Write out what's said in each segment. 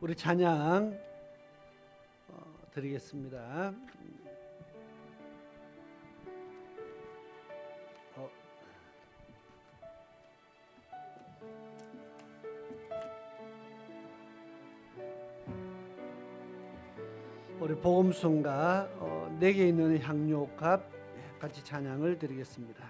우리 찬양 드리겠습니다. 우리 복음송가 내게 있는 향료값 같이 찬양을 드리겠습니다.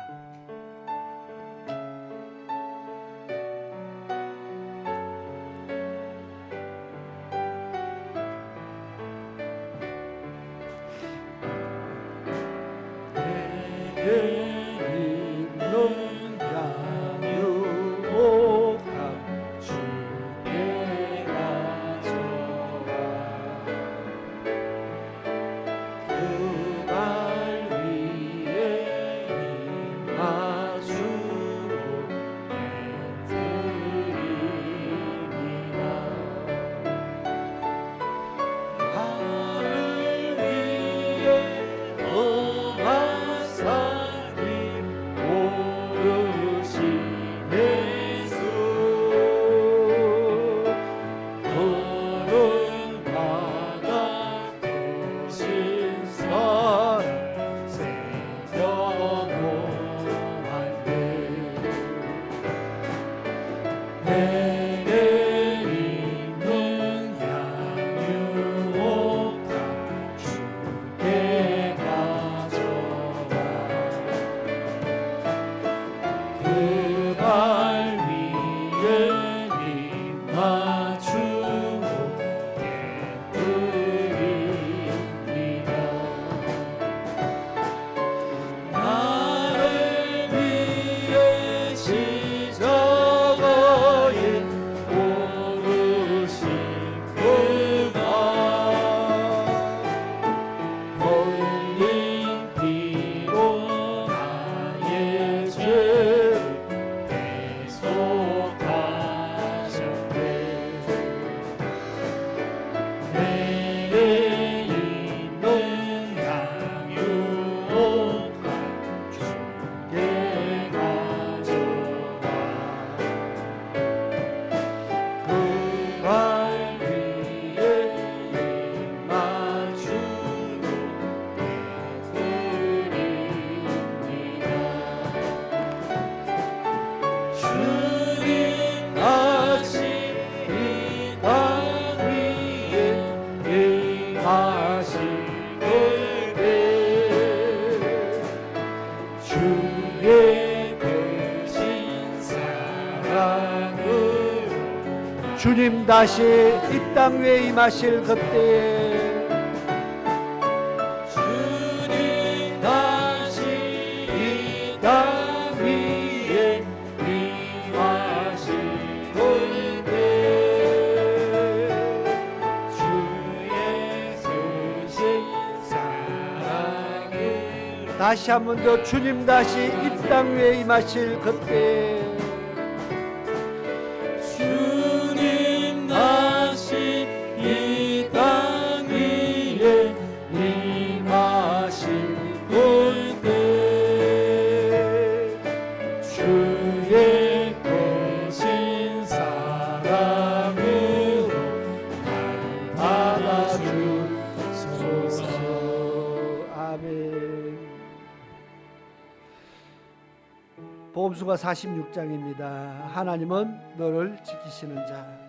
주님 다시 이 땅 위에 임하실 그때에 주님 다시 이 땅 위에 임하실 그때 주의 크신 사랑을 다시 한 번 더 주님 다시 이 땅 위에 임하실 그때 복음수가 46장입니다. 하나님은 너를 지키시는 자.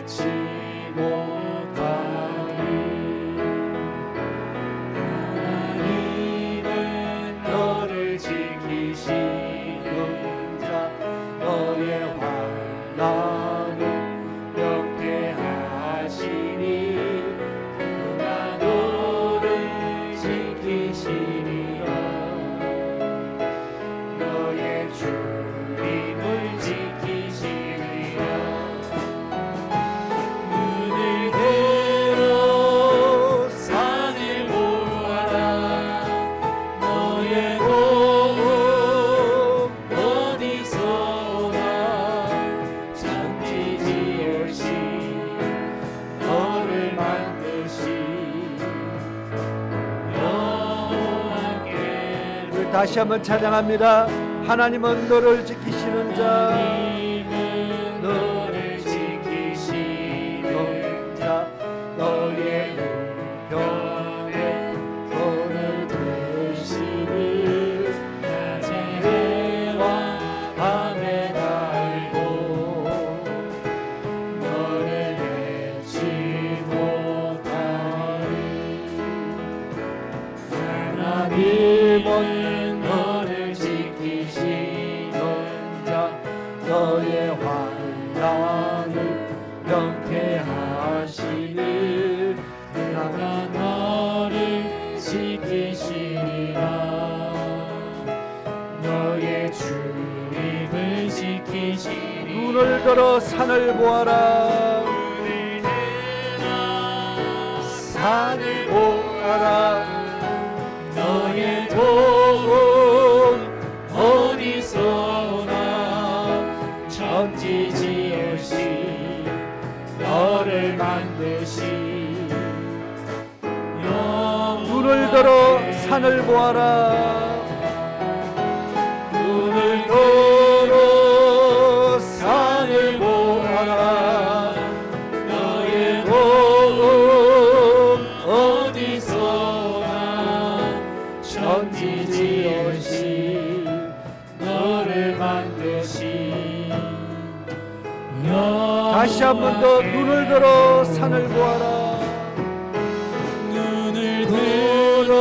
주 다시 한번 찬양합니다. 하나님은 너를 지키시는 자, 하나님은 너를 지키시는 자, 너의 우편에 너를 되시니 낮에 해와 밤에 달고 너를 잊지 못하리. 하나님은 너를 지키시는 자, 너의 환난을 명쾌하시니 그가 너를 지키시리라. 너의 출입을 지키시니 눈을 들어 산을 보아라. 산을 보아라. 너의 도움 어디서나 천지지으시 너를 만드시. 눈을 들어 산을 보아라. 눈을 들어 산을 보아라. 너의 도움 어디서나 천지지으시 너를 만드시. 다시 한 번 더 눈을 들어 산을 보아라. 눈을 들어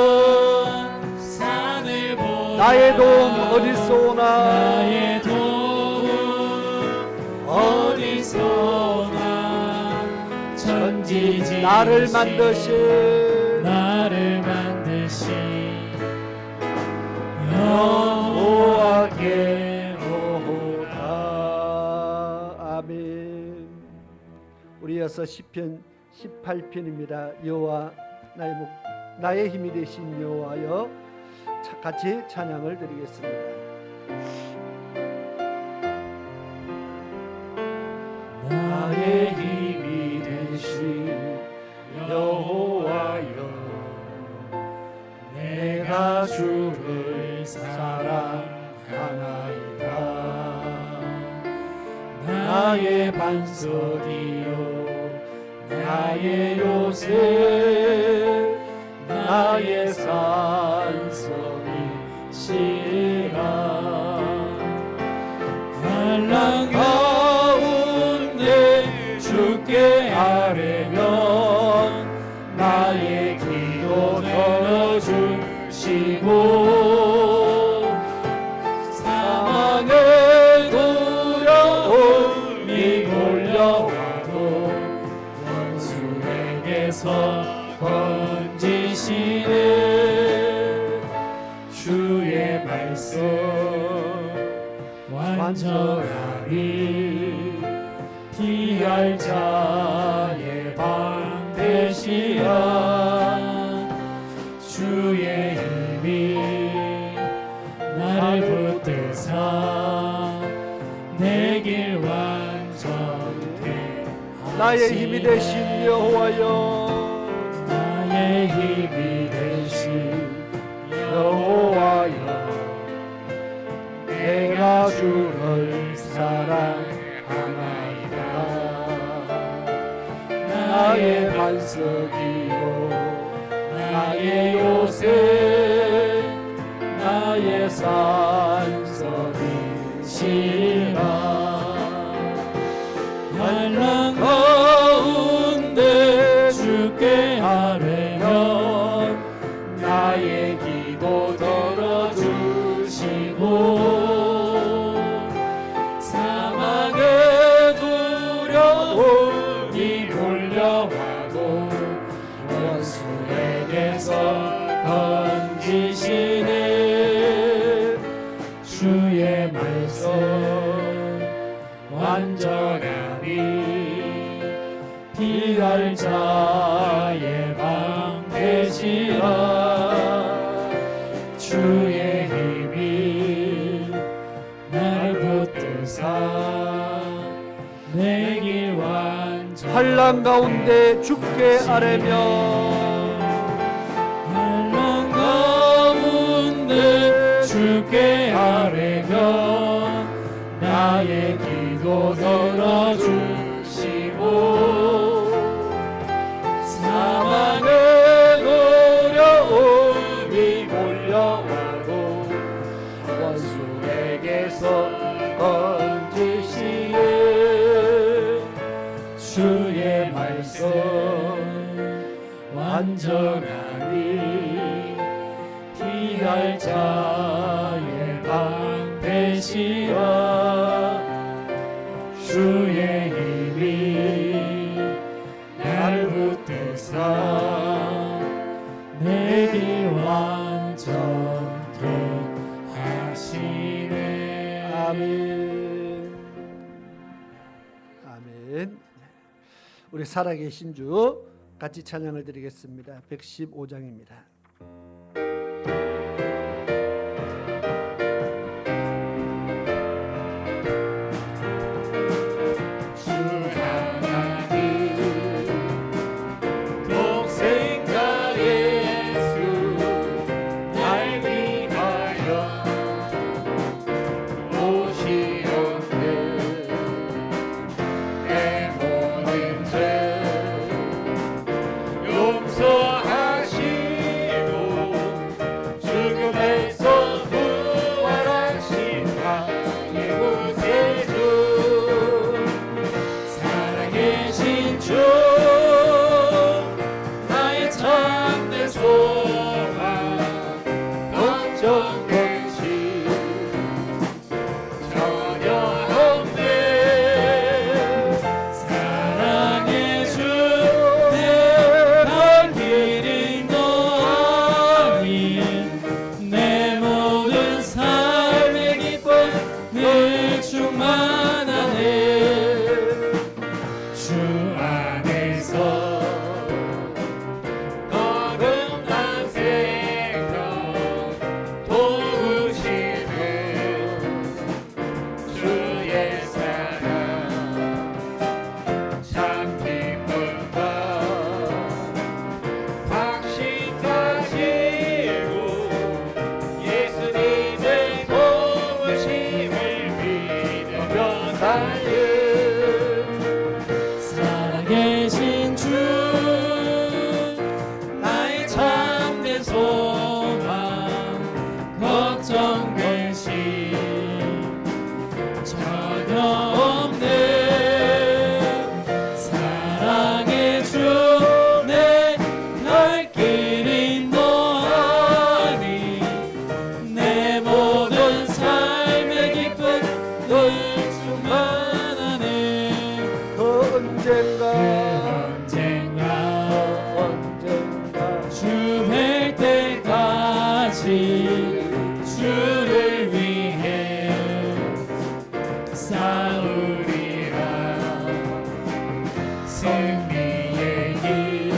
산을 보아라. 나의 도움 어디서 오나. 나의 도움 어디서 오나. 천지지 나를 만드신 여호와께로다. 아멘. 우리 이어서 시편 18편입니다. 여호와 나의 힘이 되신 여호와여, 같이 찬양을 드리겠습니다. 나의 힘이 되신 여호와여, 내가 주를 사랑하나이다. 나의 반석이요 나의 요새 나의 산성이시라. 환난 가운데 주께 아뢰면 나의 기도 들어주시고 사망의 두려움이 몰려와도 원수에게서 건지시네. 주의 말씀 완전하니 피할 자의 방 되시라. 주의 힘이 나를 붙드사 내 길 완전케 나의 힘이 되신 여호와여, 나의 힘이 되신 여호와여, 내가 주를 사랑하나이다. 나의 반석이요 나의 요새 나의 산성이시라. 환난 가운데 주께 아뢰면 나의 기도 들어주시고 사망의 두려움이 몰려와도 원수에게서 건지시네. 주의 말씀 완전하니 피할 자의 방 되시라. 주의 힘이 나를 붙드사 내 길 완전. 환난 가운데 주께 아뢰면 환난 가운데 주께 아뢰며 나의 기도 들어주시고 사망의 어려움이 몰려와도 원수에게서 건지시에 주의 말씀 완전하니 피할 자의 방패시라 주의 힘이 나를 붙드사 내 길 완전케 하시네. 아멘. 아멘. 우리 살아계신 주 같이 찬양을 드리겠습니다. 115장입니다. 살아계신 주 나의 참된 소망 걱정 근심 전혀 없네. 사랑의 주 내 갈 길 인도하니 내 모든 삶의 기쁨 늘 충만하네. 언젠가 주 뵐 때까지 주를 위해 싸우리라. 승리의 길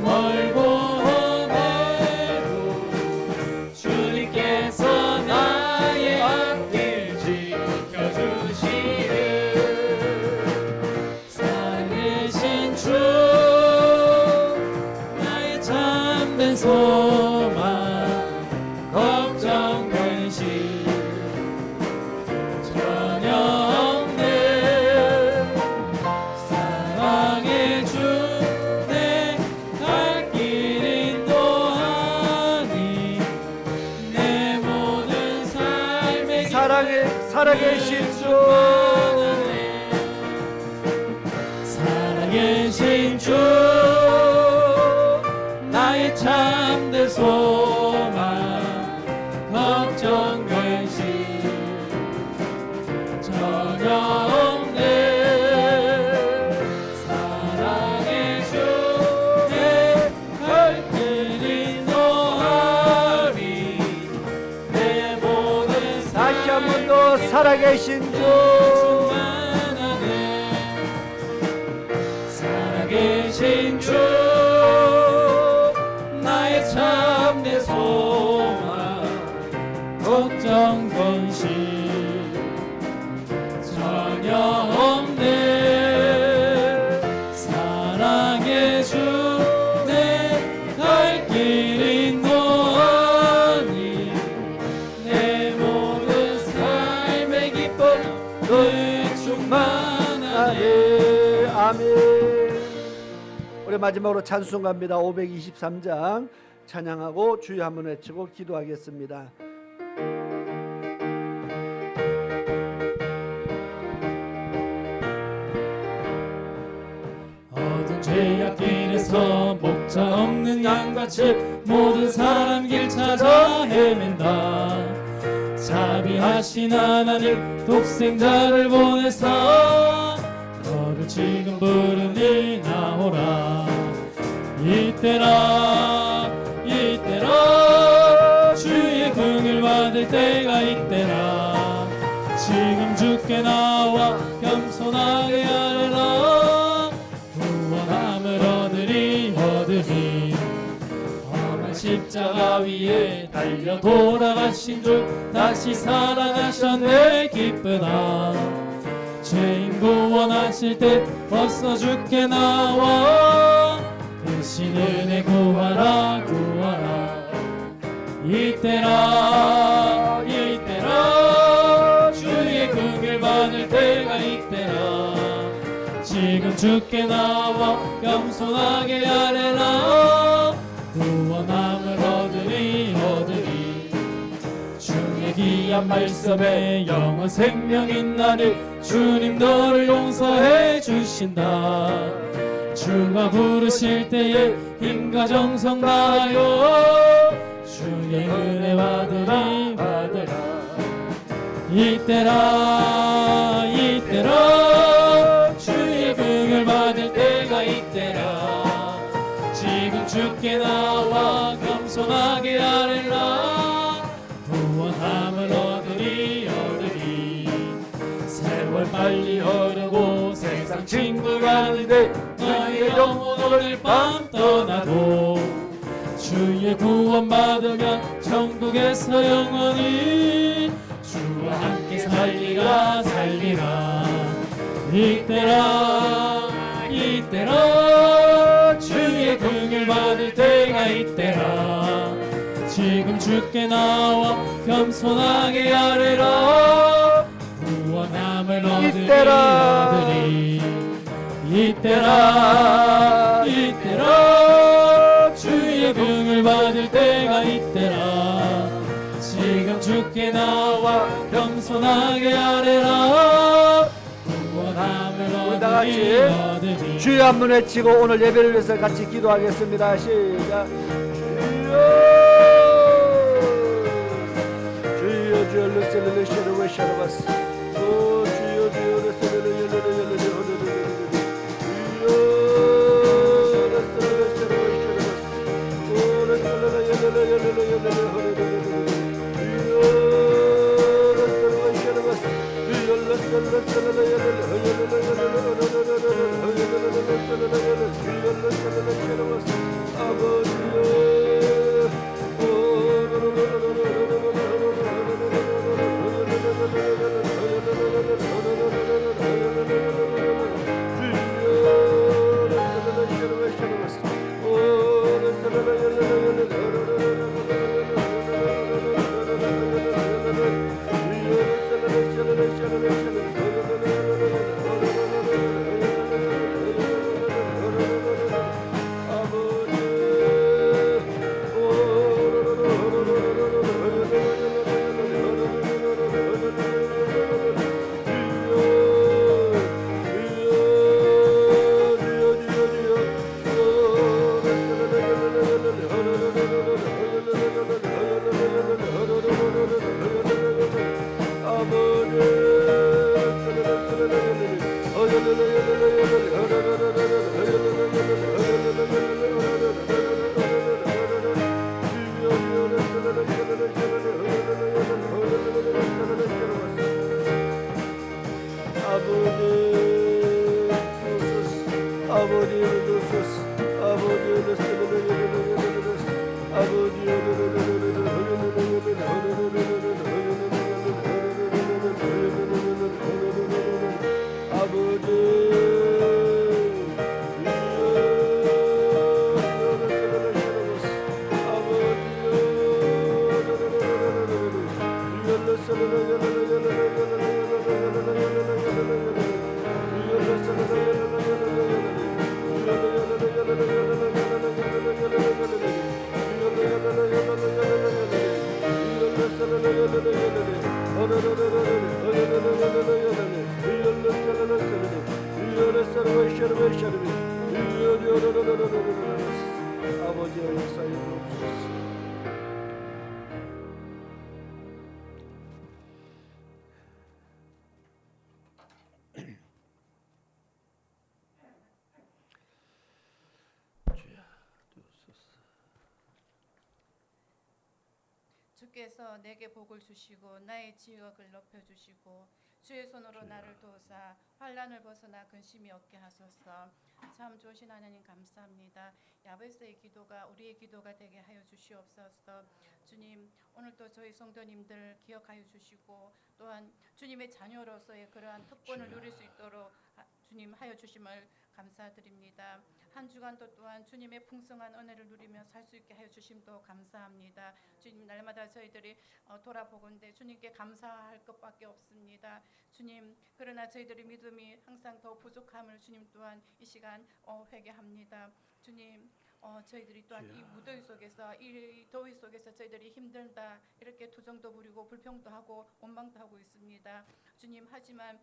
멀고 험해도 주님께서 나의 앞길 지켜주시네. 살아계신 주 나의 참된 소망 걱정 근심 전혀 없네. 사랑의 주 내 갈 길 인도하니 내 모든 삶의 살아계신 주 살아계신 주 나의 참된 소망 걱정 근심 전혀 없네. 사랑의 주 내 갈 길 인도하리 내 모든 다시 한 번 더 살아계신 주 충만하네. 살아계신 주 나의 참된 소망 걱정 근심 전혀 없네. 사랑의 주 내 갈 길 인도하니 충만하네. 아멘. 우리 마지막으로 찬송 갑니다. 523장 찬양하고 주여 한번 외치고 기도하겠습니다. 어두운 죄악길에서 목자 없는 양같이 모든 사람 길 찾아 헤맨다. 자비하신 하나님 독생자를 보내사 너를 지금 부르니 나오라. 이때라 이때라 주의 긍휼 받을 때가 이때라. 지금 주께 나와 겸손하게 하리라. 구원함을 얻으리 험한 십자가 위에 달려 돌아가신 주 다시 살아나셨네. 기쁘다. 죄인 구원하실 때 벌써 주께 나와 대신 은혜 구하라 구하라. 이때라 이때라 주의 긍휼 받을 때가 이때라. 지금 주께 나와 겸손하게 아뢰라. 구원함을 얻으리 주의 귀한 말씀에 영원 생명인 나를 주님 너를 용서해 주신다. 주가 부르실 때에 힘과 정성 다하여 주의 은혜 받으라. 이때라 이때라 주의 긍휼 받을 때가 이때라. 지금 주께 나와 겸손하게 아뢰라. 구원함을 얻으리 세월 빨리 흐르고 세상 친구가 아닌데 너의 영혼 오늘 밤 떠나도 주의 구원 받으면 천국에서 영원히 주와 함께 살리라. 이때라 주의 긍휼 받을 때가 이때라. 지금 주께 나와 겸손하게 아뢰라. 구원함을 얻으리 이때라 주의 긍휼 받을 때가 이때라. 지금 주께 나와 겸손하게 아뢰라. 구원함을 얻으리 주여 한번 외치고 오늘 예배를 위해서 같이 기도하겠습니다. 시작. 주여 주여 르셀르 셔르웨 셔르바스 오 주여 주여 르셀르 르셀르 아버지의 역사에 주옵소서. 주께서 내게 복을 주시고 나의 지역을 높여주시고 주의 손으로 나를 도우사 환난을 벗어나 근심이 없게 하소서. 참 좋으신 하나님 감사합니다. 야베스의 기도가 우리의 기도가 되게 하여 주시옵소서. 주님, 오늘도 저희 성도님들 기억하여 주시고 또한 주님의 자녀로서의 그러한 특권을 누릴 수 있도록 주님 하여 주심을 감사드립니다. 한 주간도 또한 주님의 풍성한 은혜를 누리며 살 수 있게 하여 주심도 감사합니다. 주님, 날마다 저희들이 돌아보건대 주님께 감사할 것밖에 없습니다. 주님, 그러나 저희들의 믿음이 항상 더 부족함을 주님 또한 이 시간 회개합니다. 주님, 저희들이 또한 이 무더위 속에서 이 더위 속에서 저희들이 힘들다 이렇게 투정도 부리고 불평도 하고 원망도 하고 있습니다. 주님, 하지만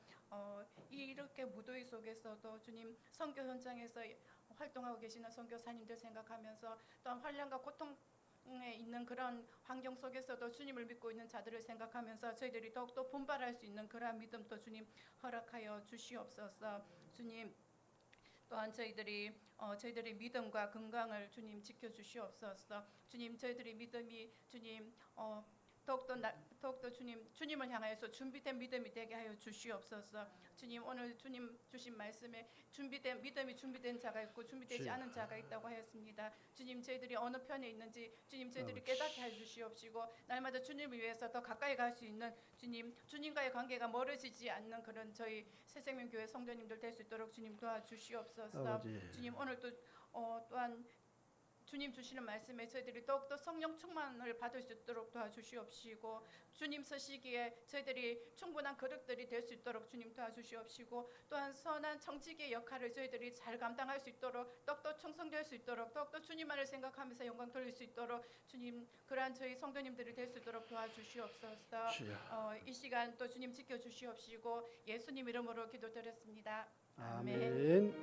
이렇게 무더위 속에서도 주님 선교 현장에서 활동하고 계시는 선교사님들 생각하면서 또한 환난과 고통에 있는 그런 환경 속에서도 주님을 믿고 있는 자들을 생각하면서 저희들이 더욱더 분발할 수 있는 그러한 믿음도 주님 허락하여 주시옵소서. 주님, 또한 저희들의 믿음과 건강을 주님 지켜주시옵소서. 주님, 저희들의 믿음이 주님 더욱더 주님을 향하여서 준비된 믿음이 되게 하여 주시옵소서. 주님, 오늘 주님 주신 말씀에 믿음이 준비된 자가 있고 준비되지 않은 자가 있다고 하였습니다. 주님, 저희들이 어느 편에 있는지 주님 저희들이 깨닫게 해 주시옵시고 날마다 주님을 위해서 더 가까이 갈 수 있는 주님과의 관계가 멀어지지 않는 그런 저희 새생명교회 성도님들 될 수 있도록 주님 도와주시옵소서. 아버지. 주님, 오늘 또한 주님 주시는 말씀에 저희들이 더욱더 성령 충만을 받을 수 있도록 도와주시옵시고 주님 서시기에 저희들이 충분한 그릇들이 될 수 있도록 주님 도와주시옵시고 또한 선한 청지기의 역할을 저희들이 잘 감당할 수 있도록 더욱더 충성될 수 있도록 더욱더 주님만을 생각하면서 영광 돌릴 수 있도록 주님 그러한 저희 성도님들이 될 수 있도록 도와주시옵소서. 이 시간 또 주님 지켜주시옵시고 예수님 이름으로 기도드렸습니다. 아멘.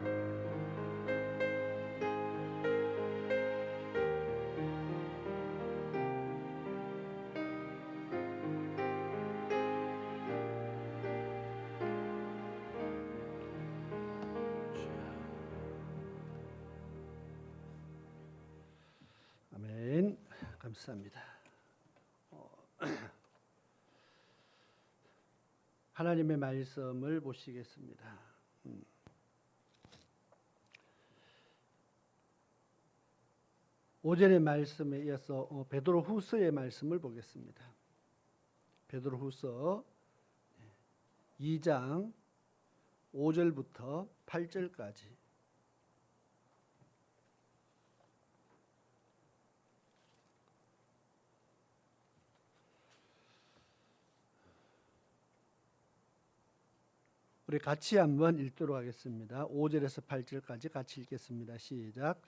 아멘. 감사합니다. 하나님의 말씀을 보시겠습니다. 오전의 말씀에 이어서 베드로후서의 말씀을 보겠습니다. 베드로후서 2장 5절부터 8절까지. 우리 같이 한번 읽도록 하겠습니다. 5절에서 8절까지 같이 읽겠습니다. 시작.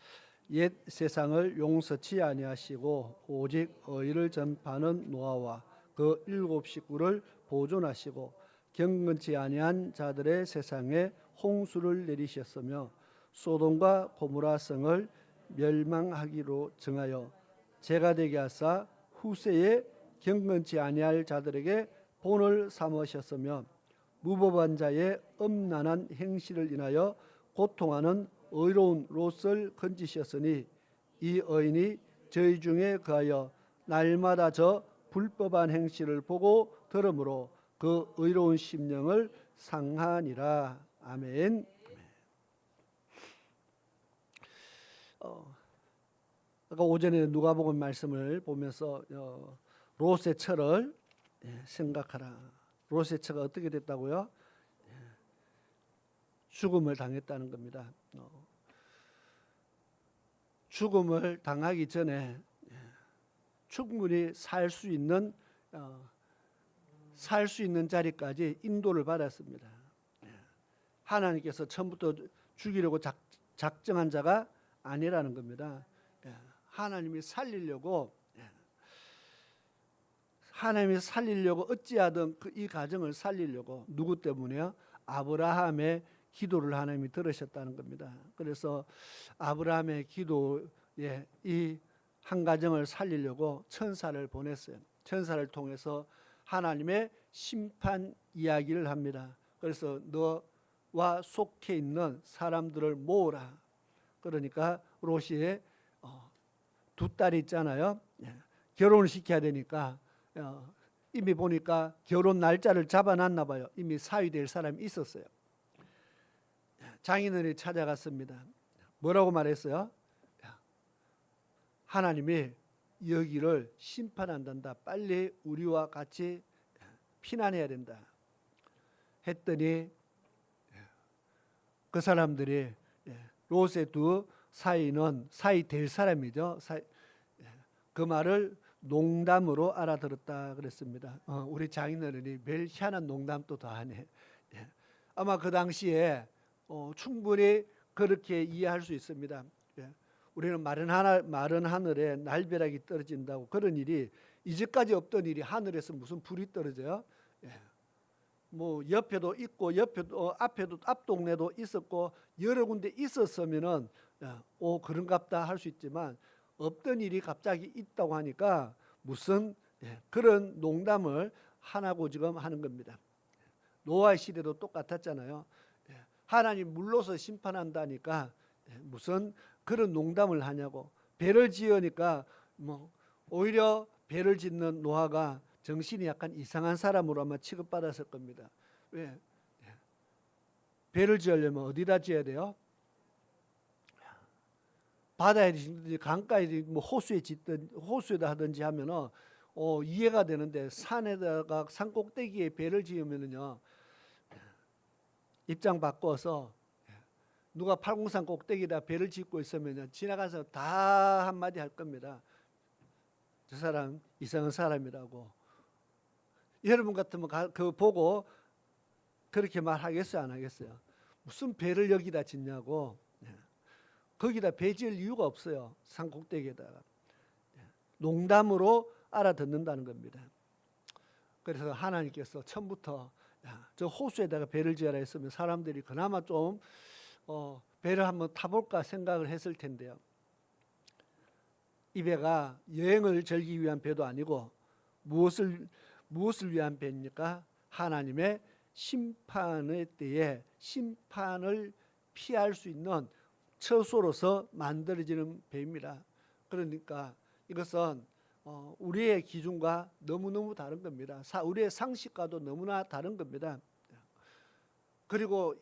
옛 세상을 용서치 아니하시고 오직 의를 전파하는 노아와 그 7 식구를 보존하시고 경건치 아니한 자들의 세상에 홍수를 내리셨으며 소돔과 고모라 성을 멸망하기로 정하여 재가 되게 하사 후세에 경건치 아니할 자들에게 본을 삼으셨으며 무법한 자의 음란한 행실을 인하여 고통하는 의로운 롯을 건지셨으니 이 의인이 저희 중에 거하여 날마다 저 불법한 행실을 보고 들으므로 그 의로운 심령을 상하니라. 아멘. 아까 오전에 누가복음 말씀을 보면서 롯의 처를 생각하라. 롯의 처가 어떻게 됐다고요? 죽음을 당했다는 겁니다. 죽음을 당하기 전에 충분히 살 수 있는 자리까지 인도를 받았습니다. 하나님께서 처음부터 죽이려고 작정한 자가 아니라는 겁니다. 하나님이 살리려고 어찌하든 이 가정을 살리려고 누구 때문에요? 아브라함의 기도를 하나님이 들으셨다는 겁니다. 그래서 아브라함의 기도에 이 한 가정을 살리려고 천사를 보냈어요. 천사를 통해서 하나님의 심판 이야기를 합니다. 그래서 너와 속해 있는 사람들을 모으라. 그러니까 롯이 두 딸이 있잖아요. 결혼을 시켜야 되니까 이미 보니까 결혼 날짜를 잡아놨나 봐요. 이미 사위될 사람이 있었어요. 장인어른이 찾아갔습니다. 뭐라고 말했어요? 하나님이 여기를 심판한단다. 빨리 우리와 같이 피난해야 된다. 했더니 그 사람들이 롯의 두 사위는 사위 될 사람이죠. 그 말을 농담으로 알아들었다 그랬습니다. 우리 장인어른이 매일 희한한 농담도 더 하네. 아마 그 당시에 충분히 그렇게 이해할 수 있습니다. 우리는 마른 하늘에 날벼락이 떨어진다고 그런 일이 이제까지 없던 일이 하늘에서 무슨 불이 떨어져요? 뭐 옆에도 있고 옆에도 앞에도 앞 동네도 있었고 여러 군데 있었으면은 그런갑다 할 수 있지만 없던 일이 갑자기 있다고 하니까 무슨 그런 농담을 하나고 지금 하는 겁니다. 노아의 시대도 똑같았잖아요. 하나님 물러서 심판한다니까 무슨 그런 농담을 하냐고. 배를 지으니까 뭐 오히려 배를 짓는 노아가 정신이 약간 이상한 사람으로 아마 취급받았을 겁니다. 왜? 배를 지으려면 어디다 지어야 돼요? 바다에 짓든지 강가에 뭐 호수에 짓든 호수에다 하든지 하면은 이해가 되는데 산에다가 산 꼭대기에 배를 지으면은요 입장 바꿔서 누가 팔공산 꼭대기에다 배를 짓고 있으면 지나가서 다 한마디 할 겁니다. 저 사람 이상한 사람이라고. 여러분 같으면 그 보고 그렇게 말하겠어요, 안 하겠어요? 무슨 배를 여기다 짓냐고. 거기다 배 지을 이유가 없어요. 산 꼭대기에다가. 농담으로 알아듣는다는 겁니다. 그래서 하나님께서 처음부터 저 호수에다가 배를 지어라 했으면 사람들이 그나마 좀 배를 한번 타볼까 생각을 했을 텐데요. 이 배가 여행을 즐기기 위한 배도 아니고 무엇을 위한 배입니까? 하나님의 심판의 때에 심판을 피할 수 있는 처소로서 만들어지는 배입니다. 그러니까 이것은 우리의 기준과 너무너무 다른 겁니다. 우리의 상식과도 너무나 다른 겁니다. 그리고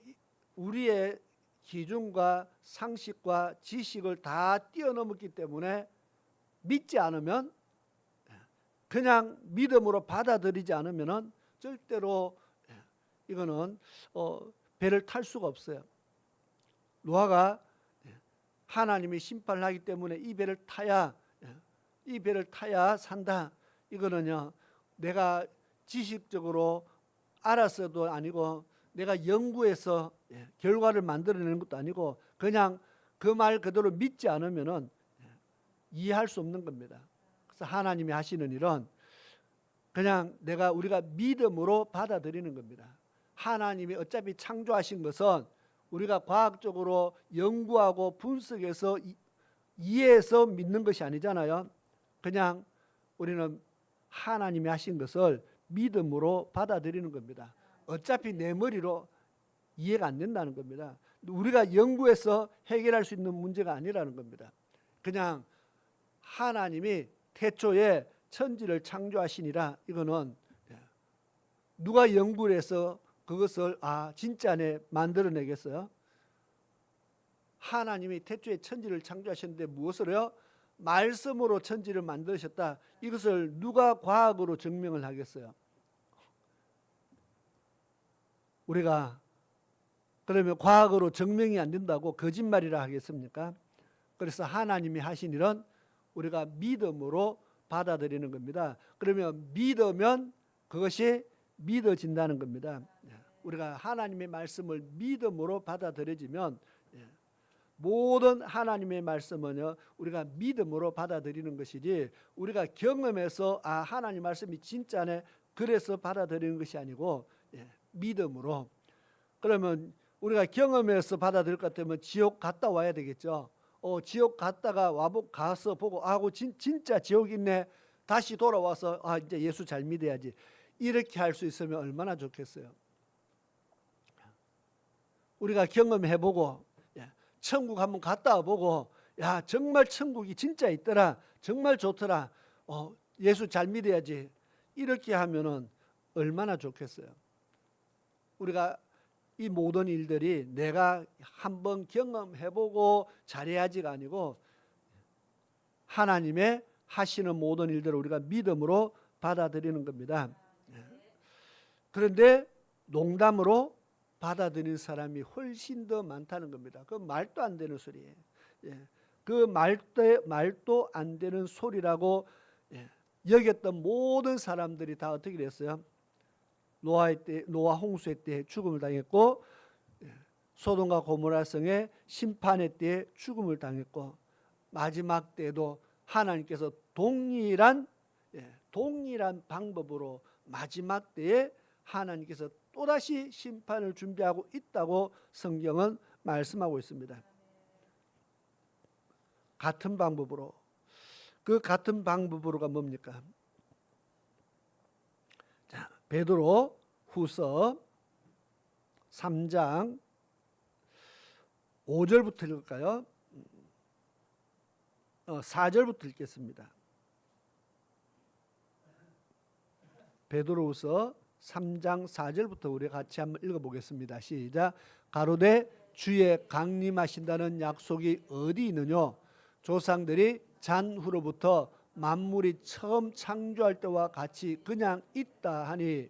우리의 기준과 상식과 지식을 다 뛰어넘었기 때문에 믿지 않으면 그냥 믿음으로 받아들이지 않으면 절대로 이거는 배를 탈 수가 없어요. 노아가 하나님이 심판을 하기 때문에 이 배를 타야 산다. 이거는요 내가 지식적으로 알았어도 아니고 내가 연구해서 결과를 만들어내는 것도 아니고 그냥 그 말 그대로 믿지 않으면은 이해할 수 없는 겁니다. 그래서 하나님이 하시는 일은 그냥 우리가 믿음으로 받아들이는 겁니다. 하나님이 어차피 창조하신 것은 우리가 과학적으로 연구하고 분석해서 이해해서 믿는 것이 아니잖아요. 그냥 우리는 하나님이 하신 것을 믿음으로 받아들이는 겁니다. 어차피 내 머리로 이해가 안 된다는 겁니다. 우리가 연구해서 해결할 수 있는 문제가 아니라는 겁니다. 그냥 하나님이 태초에 천지를 창조하시니라. 이거는 누가 연구를 해서 그것을 진짜네 만들어내겠어요? 하나님이 태초에 천지를 창조하셨는데 무엇으로요? 말씀으로 천지를 만드셨다. 이것을 누가 과학으로 증명을 하겠어요? 우리가 그러면 과학으로 증명이 안 된다고 거짓말이라 하겠습니까? 그래서 하나님이 하신 일은 우리가 믿음으로 받아들이는 겁니다. 그러면 믿으면 그것이 믿어진다는 겁니다. 우리가 하나님의 말씀을 믿음으로 받아들여지면 모든 하나님의 말씀은요 우리가 믿음으로 받아들이는 것이지 우리가 경험해서 하나님 말씀이 진짜네 그래서 받아들이는 것이 아니고 믿음으로. 그러면 우리가 경험해서 받아들일 것 같으면 지옥 갔다 와야 되겠죠. 지옥 갔다가 가서 보고 진짜 지옥 있네. 다시 돌아와서 이제 예수 잘 믿어야지. 이렇게 할 수 있으면 얼마나 좋겠어요. 우리가 경험해보고 천국 한번 갔다 와보고 정말 천국이 진짜 있더라. 정말 좋더라. 예수 잘 믿어야지. 이렇게 하면은 얼마나 좋겠어요. 우리가 이 모든 일들이 내가 한번 경험해보고 잘해야지가 아니고 하나님의 하시는 모든 일들을 우리가 믿음으로 받아들이는 겁니다. 그런데 농담으로 받아들이는 사람이 훨씬 더 많다는 겁니다. 그 말도 안 되는 소리예요. 그 말도 안 되는 소리라고 여겼던 모든 사람들이 다 어떻게 됐어요? 노아 홍수의 때에 죽음을 당했고 소돔과 고모라 성의 심판의 때에 죽음을 당했고 마지막 때에도 하나님께서 동일한 방법으로 마지막 때에 하나님께서 또다시 심판을 준비하고 있다고 성경은 말씀하고 있습니다. 같은 방법으로. 그 같은 방법으로가 뭡니까? 자, 베드로 후서 3장 5절부터 읽을까요? 4절부터 읽겠습니다. 베드로후서 3장 4절부터 우리 같이 한번 읽어보겠습니다. 시작. 가로되 주의 강림하신다는 약속이 어디 있느뇨? 조상들이 잔후로부터 만물이 처음 창조할 때와 같이 그냥 있다 하니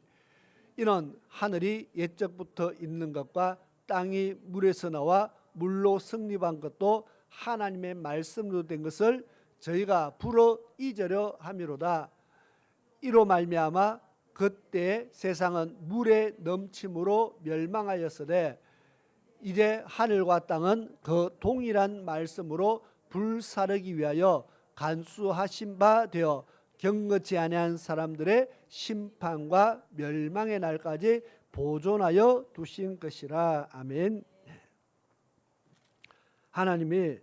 이는 하늘이 옛적부터 있는 것과 땅이 물에서 나와 물로 성립한 것도 하나님의 말씀으로 된 것을 저희가 불어 잊으려 함이로다. 이로 말미암아 그때 세상은 물의 넘침으로 멸망하였으되 이제 하늘과 땅은 그 동일한 말씀으로 불사르기 위하여 간수하신 바 되어 경건치 아니한 사람들의 심판과 멸망의 날까지 보존하여 두신 것이라. 아멘. 하나님이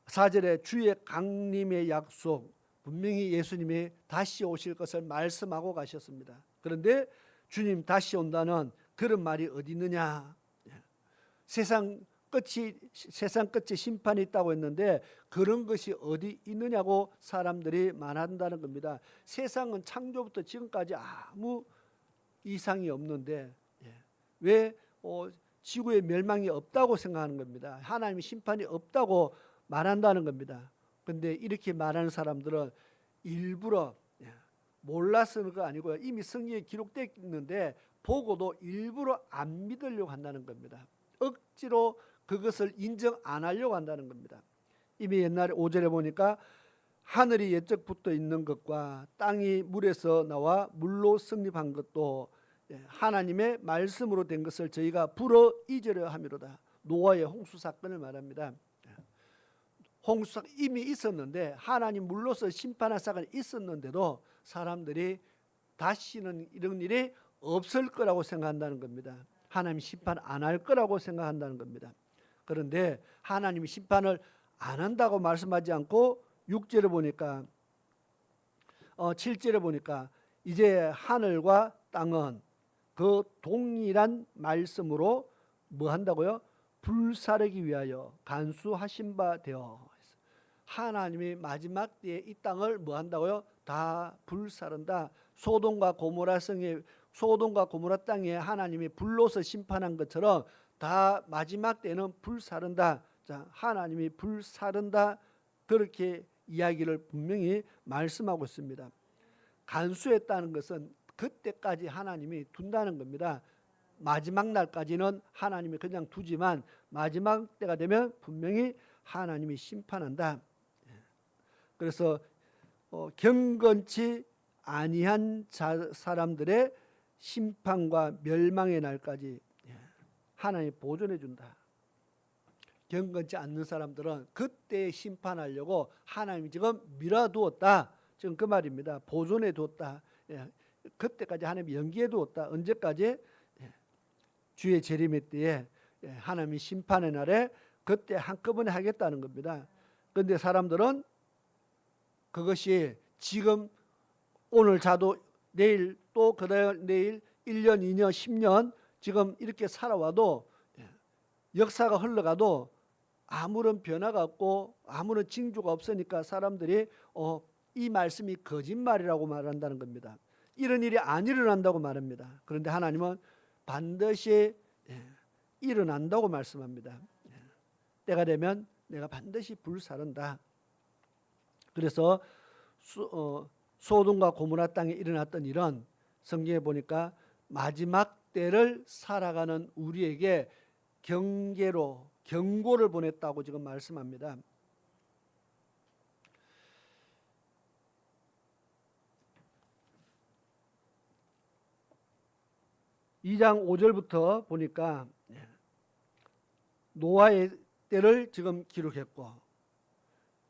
4절에 주의 강림의 약속, 분명히 예수님이 다시 오실 것을 말씀하고 가셨습니다. 그런데 주님 다시 온다는 그런 말이 어디 있느냐? 세상 끝에 심판이 있다고 했는데 그런 것이 어디 있느냐고 사람들이 말한다는 겁니다. 세상은 창조부터 지금까지 아무 이상이 없는데 왜 지구의 멸망이 없다고 생각하는 겁니다. 하나님의 심판이 없다고 말한다는 겁니다. 그런데 이렇게 말하는 사람들은 일부러 몰라서는 거 아니고요. 이미 성경에 기록되어 있는데 보고도 일부러 안 믿으려고 한다는 겁니다. 억지로 그것을 인정 안 하려고 한다는 겁니다. 이미 옛날에 5절에 보니까 하늘이 옛적부터 있는 것과 땅이 물에서 나와 물로 성립한 것도 하나님의 말씀으로 된 것을 저희가 불어 잊으려 함이로다. 노아의 홍수 사건을 말합니다. 홍수가 이미 있었는데 하나님 물로서 심판할 사건이 있었는데도 사람들이 다시는 이런 일이 없을 거라고 생각한다는 겁니다. 하나님 심판 안 할 거라고 생각한다는 겁니다. 그런데 하나님이 심판을 안 한다고 말씀하지 않고 6절에 보니까 7절에 보니까 이제 하늘과 땅은 그 동일한 말씀으로 뭐 한다고요? 불사르기 위하여 간수하신 바 되어. 하나님이 마지막 때에 이 땅을 뭐 한다고요? 다 불사른다. 소돔과 고모라 땅에 하나님이 불로서 심판한 것처럼 다 마지막 때는 불사른다. 자, 하나님이 불사른다. 그렇게 이야기를 분명히 말씀하고 있습니다. 간수했다는 것은 그때까지 하나님이 둔다는 겁니다. 마지막 날까지는 하나님이 그냥 두지만 마지막 때가 되면 분명히 하나님이 심판한다. 그래서 경건치 아니한 사람들의 심판과 멸망의 날까지 하나님이 보존해 준다. 경건치 않는 사람들은 그때 심판하려고 하나님이 지금 밀어두었다. 지금 그 말입니다. 보존해 두었다. 그때까지 하나님이 연기해 두었다. 언제까지? 주의 재림의 때에 하나님이 심판의 날에 그때 한꺼번에 하겠다는 겁니다. 그런데 사람들은 그것이 지금 오늘 자도 내일 또 그다음 내일 1년, 2년, 10년 지금 이렇게 살아와도 역사가 흘러가도 아무런 변화가 없고 아무런 징조가 없으니까 사람들이 이 말씀이 거짓말이라고 말한다는 겁니다. 이런 일이 안 일어난다고 말합니다. 그런데 하나님은 반드시 일어난다고 말씀합니다. 때가 되면 내가 반드시 불사른다. 그래서 소돔과 고모라 땅에 일어났던 일은 성경에 보니까 마지막 때를 살아가는 우리에게 경고를 보냈다고 지금 말씀합니다. (2장 5절부터) 보니까 노아의 때를 지금 기록했고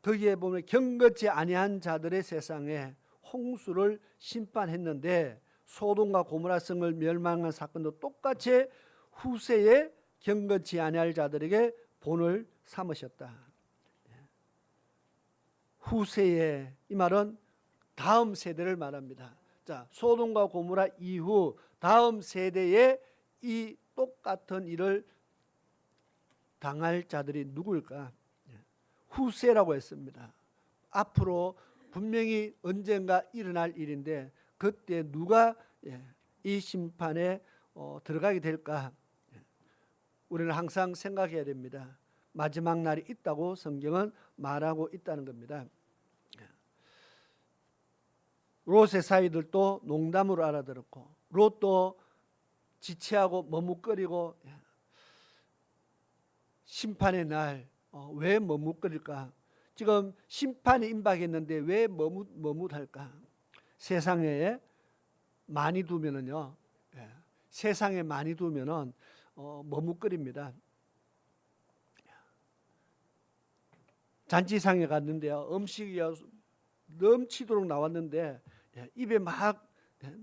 거기에 보면 경건치 아니한 자들의 세상에 홍수를 심판했는데 소돔과 고모라 성을 멸망한 사건도 똑같이 후세에 경건치 아니할 자들에게 본을 삼으셨다. 후세에 이 말은 다음 세대를 말합니다. 자, 소돔과 고모라 이후 다음 세대에 이 똑같은 일을 당할 자들이 누구일까? 후세라고 했습니다. 앞으로 분명히 언젠가 일어날 일인데 그때 누가 이 심판에 들어가게 될까? 우리는 항상 생각해야 됩니다. 마지막 날이 있다고 성경은 말하고 있다는 겁니다. 롯의 사이들도 농담으로 알아들었고 롯도 지체하고 머뭇거리고 심판의 날 왜 머뭇거릴까? 지금 심판이 임박했는데 왜 머뭇할까? 세상에 많이 두면은요, 세상에 많이 두면은 머뭇거립니다. 잔치상에 갔는데요, 음식이 넘치도록 나왔는데 입에 막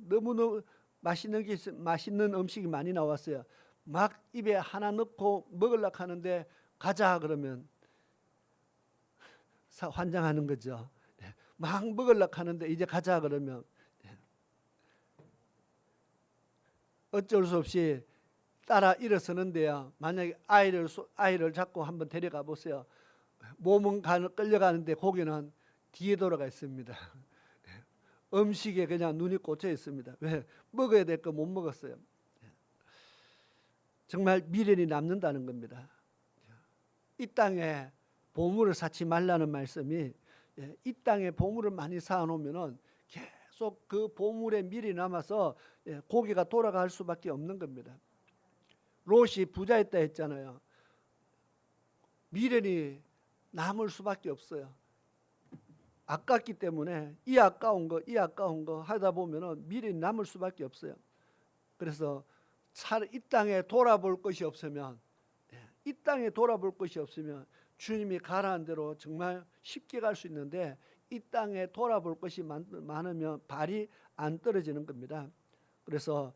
너무너무 맛있는 음식이 많이 나왔어요. 막 입에 하나 넣고 먹으려고 하는데 가자 그러면 환장하는 거죠. 막 먹으려고 하는데 이제 가자 그러면 어쩔 수 없이 따라 일어서는데요. 만약에 아이를 잡고 한번 데려가 보세요. 몸은 끌려가는데 고기는 뒤에 돌아가 있습니다. 음식에 그냥 눈이 꽂혀 있습니다. 왜? 먹어야 될 거 못 먹었어요. 정말 미련이 남는다는 겁니다. 이 땅에 보물을 쌓지 말라는 말씀이 이 땅에 보물을 많이 쌓아놓으면 계속 그 보물에 미련이 남아서 고기가 돌아갈 수밖에 없는 겁니다. 롯이 부자였다 했잖아요. 미련이 남을 수밖에 없어요. 아깝기 때문에 이 아까운 거 하다 보면 미련이 남을 수밖에 없어요. 그래서 이 땅에 돌아볼 것이 없으면 주님이 가라는 대로 정말 쉽게 갈 수 있는데 이 땅에 돌아볼 것이 많으면 발이 안 떨어지는 겁니다. 그래서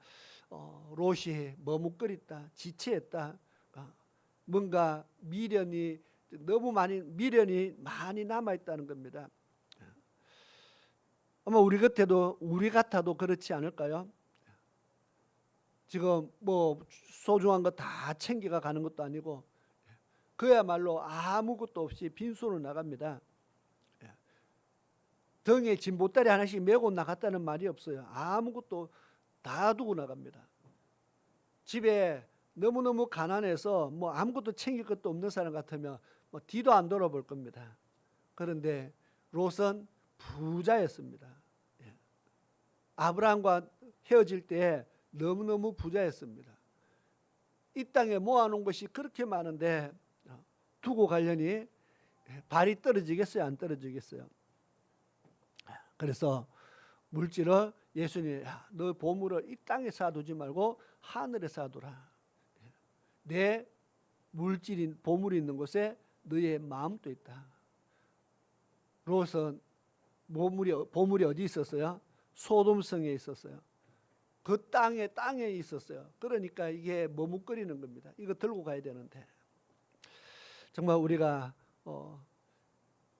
롯이 머뭇거렸다, 지체했다. 뭔가 미련이 많이 남아 있다는 겁니다. 아마 우리 같아도 그렇지 않을까요? 지금 뭐 소중한 거 다 챙겨가 가는 것도 아니고 그야말로 아무것도 없이 빈손으로 나갑니다. 등에 짐보따리 하나씩 메고 나갔다는 말이 없어요. 아무것도 다 두고 나갑니다. 집에 너무너무 가난해서 뭐 아무것도 챙길 것도 없는 사람 같으면 뭐 뒤도 안 돌아볼 겁니다. 그런데 롯은 부자였습니다. 아브라함과 헤어질 때 너무너무 부자였습니다. 이 땅에 모아놓은 것이 그렇게 많은데 두고 가려니 발이 떨어지겠어요? 안 떨어지겠어요? 그래서 물질을 예수님이 너 보물을 이 땅에 쌓아두지 말고 하늘에 쌓아두라. 내 보물이 있는 곳에 너의 마음도 있다. 롯은 보물이 어디 있었어요? 소돔성에 있었어요. 그 땅에 있었어요. 그러니까 이게 머뭇거리는 겁니다. 이거 들고 가야 되는데 정말 우리가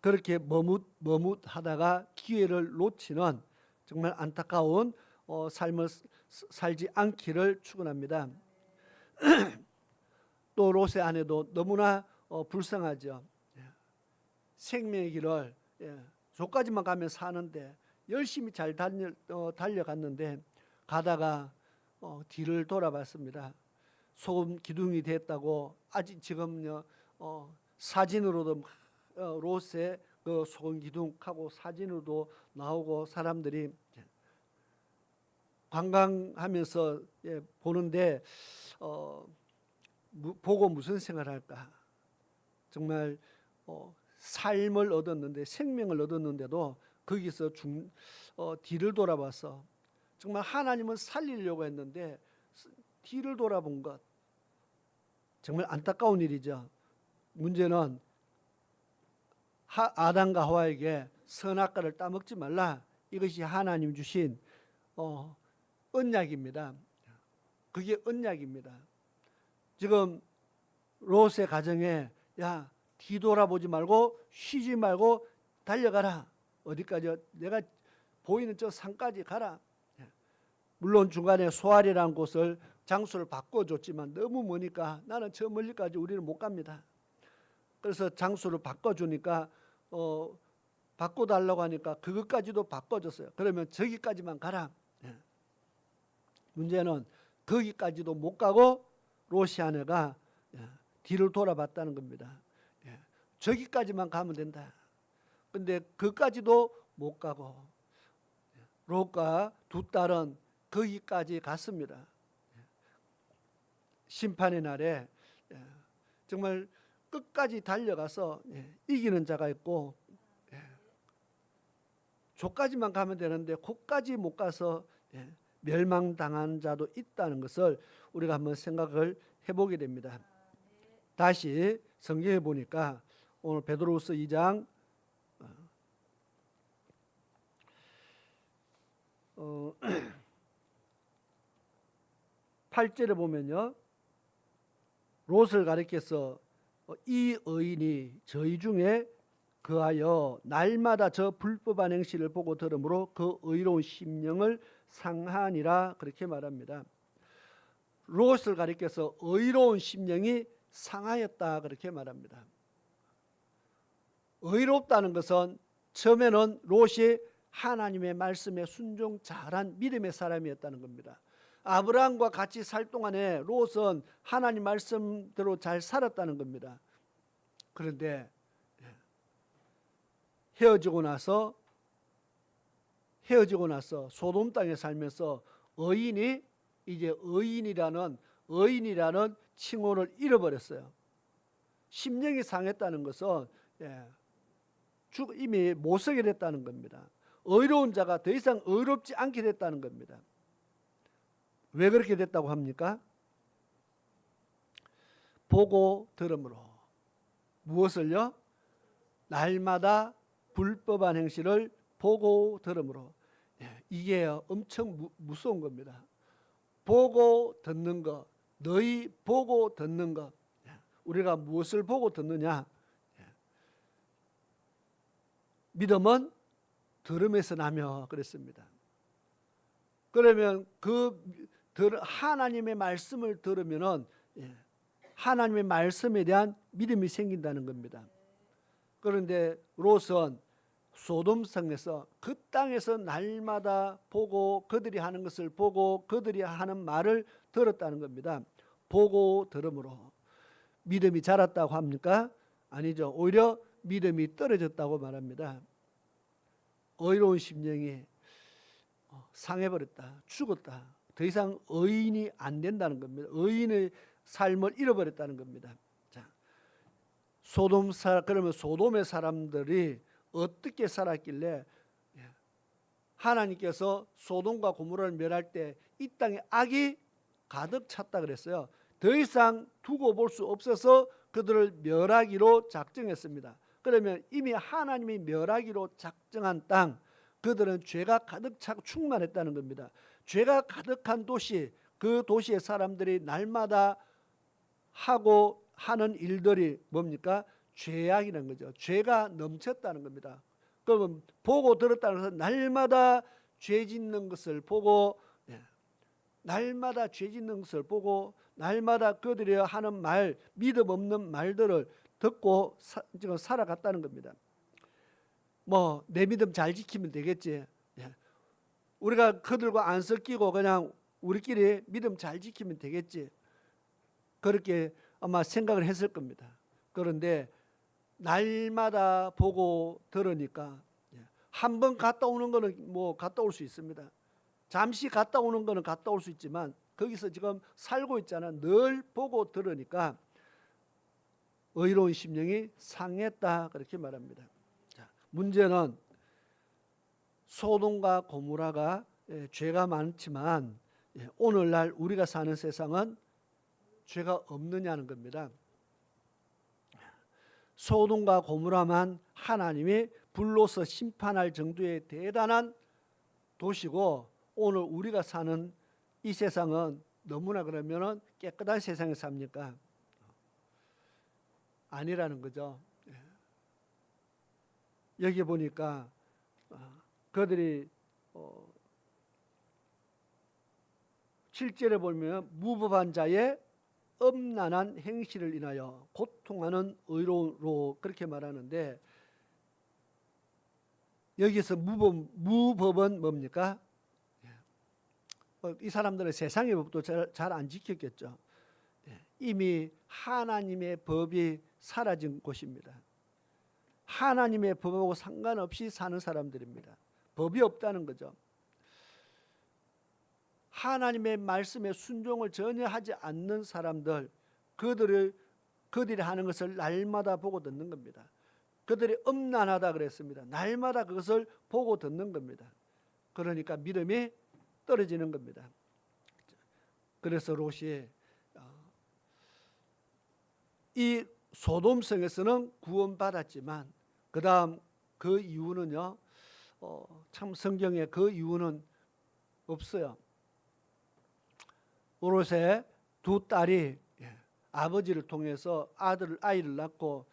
그렇게 머뭇하다가 기회를 놓치는 정말 안타까운 삶을 살지 않기를 축원합니다. 또 롯의 아내도 너무나 불쌍하죠. 생명의 길을 저까지만 가면 사는데 열심히 잘 달려갔는데 가다가 뒤를 돌아봤습니다. 소금 기둥이 됐다고 아직 지금요 사진으로도 롯의 그 소금 기둥하고 사진으로도 나오고 사람들이 관광하면서 보는데 보고 무슨 생각할까? 정말 삶을 얻었는데 생명을 얻었는데도 거기서 뒤를 돌아봐서 정말 하나님은 살리려고 했는데 뒤를 돌아본 것 정말 안타까운 일이죠. 문제는 아담과 하와에게 선악과를 따먹지 말라. 이것이 하나님 주신 언약입니다. 그게 언약입니다. 지금 롯의 가정에 야 뒤돌아보지 말고 쉬지 말고 달려가라. 어디까지? 내가 보이는 저 산까지 가라. 물론 중간에 소알이라는 곳을 장소를 바꿔줬지만 너무 머니까 나는 저 멀리까지 우리는 못 갑니다. 그래서 장소를 바꿔주니까 바꿔달라고 하니까 그것까지도 바꿔줬어요. 그러면 저기까지만 가라. 문제는 거기까지도 못 가고 롯이 아내가 뒤를 돌아봤다는 겁니다. 저기까지만 가면 된다. 근데 그까지도 못 가고 롯과 두 딸은 거기까지 갔습니다. 심판의 날에 정말 끝까지 달려가서 이기는 자가 있고 저까지만 가면 되는데 거기까지 못 가서 멸망당한 자도 있다는 것을 우리가 한번 생각을 해보게 됩니다. 다시 성경에 보니까 오늘 베드로후서 2장 8절에 보면요. 롯을 가리켜서 이 의인이 저희 중에 그하여 날마다 저 불법한 행실을 보고 들으므로 그 의로운 심령을 상하니라 그렇게 말합니다. 롯을 가리켜서 의로운 심령이 상하였다 그렇게 말합니다. 의롭다는 것은 처음에는 롯이 하나님의 말씀에 순종 잘한 믿음의 사람이었다는 겁니다. 아브라함과 같이 살 동안에 롯은 하나님 말씀대로 잘 살았다는 겁니다. 그런데 헤어지고 나서 소돔 땅에 살면서 이제 의인이라는 칭호를 잃어버렸어요. 심령이 상했다는 것은 이미 못 서게 됐다는 겁니다. 의로운 자가 더 이상 의롭지 않게 됐다는 겁니다. 왜 그렇게 됐다고 합니까? 보고 들음으로. 무엇을요? 날마다 불법한 행실을 보고 들음으로. 이게 엄청 무서운 겁니다. 보고 듣는 것, 너희 보고 듣는 것. 우리가 무엇을 보고 듣느냐? 믿음은 들음에서 나며 그랬습니다. 그러면 하나님의 말씀을 들으면은 하나님의 말씀에 대한 믿음이 생긴다는 겁니다. 그런데 롯은 소돔성에서 그 땅에서 날마다 보고 그들이 하는 것을 보고 그들이 하는 말을 들었다는 겁니다. 보고 들음으로 믿음이 자랐다고 합니까? 아니죠. 오히려 믿음이 떨어졌다고 말합니다. 의로운 심령이 상해버렸다. 죽었다. 더 이상 의인이 안 된다는 겁니다. 의인의 삶을 잃어버렸다는 겁니다. 자, 그러면 소돔의 사람들이 어떻게 살았길래 하나님께서 소돔과 고모라를 멸할 때 이 땅에 악이 가득 찼다 그랬어요. 더 이상 두고 볼 수 없어서 그들을 멸하기로 작정했습니다. 그러면 이미 하나님이 멸하기로 작정한 땅, 그들은 죄가 가득 차고 충만했다는 겁니다. 죄가 가득한 도시, 그 도시의 사람들이 날마다 하고 하는 일들이 뭡니까? 죄악이라는 거죠. 죄가 넘쳤다는 겁니다. 그러면 보고 들었다는 것은 날마다 죄 짓는 것을 보고, 날마다 죄 짓는 것을 보고, 날마다 그들이 하는 말, 믿음 없는 말들을 듣고 지금 살아갔다는 겁니다. 뭐 내 믿음 잘 지키면 되겠지. 우리가 그들과 안 섞이고 그냥 우리끼리 믿음 잘 지키면 되겠지. 그렇게 아마 생각을 했을 겁니다. 그런데 날마다 보고 들으니까 한 번 갔다 오는 거는 뭐 갔다 올 수 있습니다. 잠시 갔다 오는 거는 갔다 올 수 있지만 거기서 지금 살고 있잖아. 늘 보고 들으니까 의로운 심령이 상했다 그렇게 말합니다. 자, 문제는 소돔과 고모라가 죄가 많지만 오늘날 우리가 사는 세상은 죄가 없느냐는 겁니다. 소돔과 고모라만 하나님이 불로서 심판할 정도의 대단한 도시고, 오늘 우리가 사는 이 세상은 너무나 그러면은 깨끗한 세상에 삽니까? 아니라는 거죠. 여기 보니까 그들이 7절에 보면 무법한 자의 엄난한 행실을 인하여 고통하는 의로로 그렇게 말하는데, 여기서 무법은 뭡니까? 이 사람들은 세상의 법도 잘 안 지켰겠죠. 이미 하나님의 법이 사라진 곳입니다. 하나님의 법하고 상관없이 사는 사람들입니다. 법이 없다는 거죠. 하나님의 말씀에 순종을 전혀 하지 않는 사람들, 그들이 하는 것을 날마다 보고 듣는 겁니다. 그들이 엄난하다 그랬습니다. 날마다 그것을 보고 듣는 겁니다. 그러니까 믿음이 떨어지는 겁니다. 그래서 롯이 이 소돔성에서는 구원받았지만 그 다음 그 이유는요, 참 성경에 그 이유는 없어요. 롯의 두 딸이 아버지를 통해서 아이를 낳고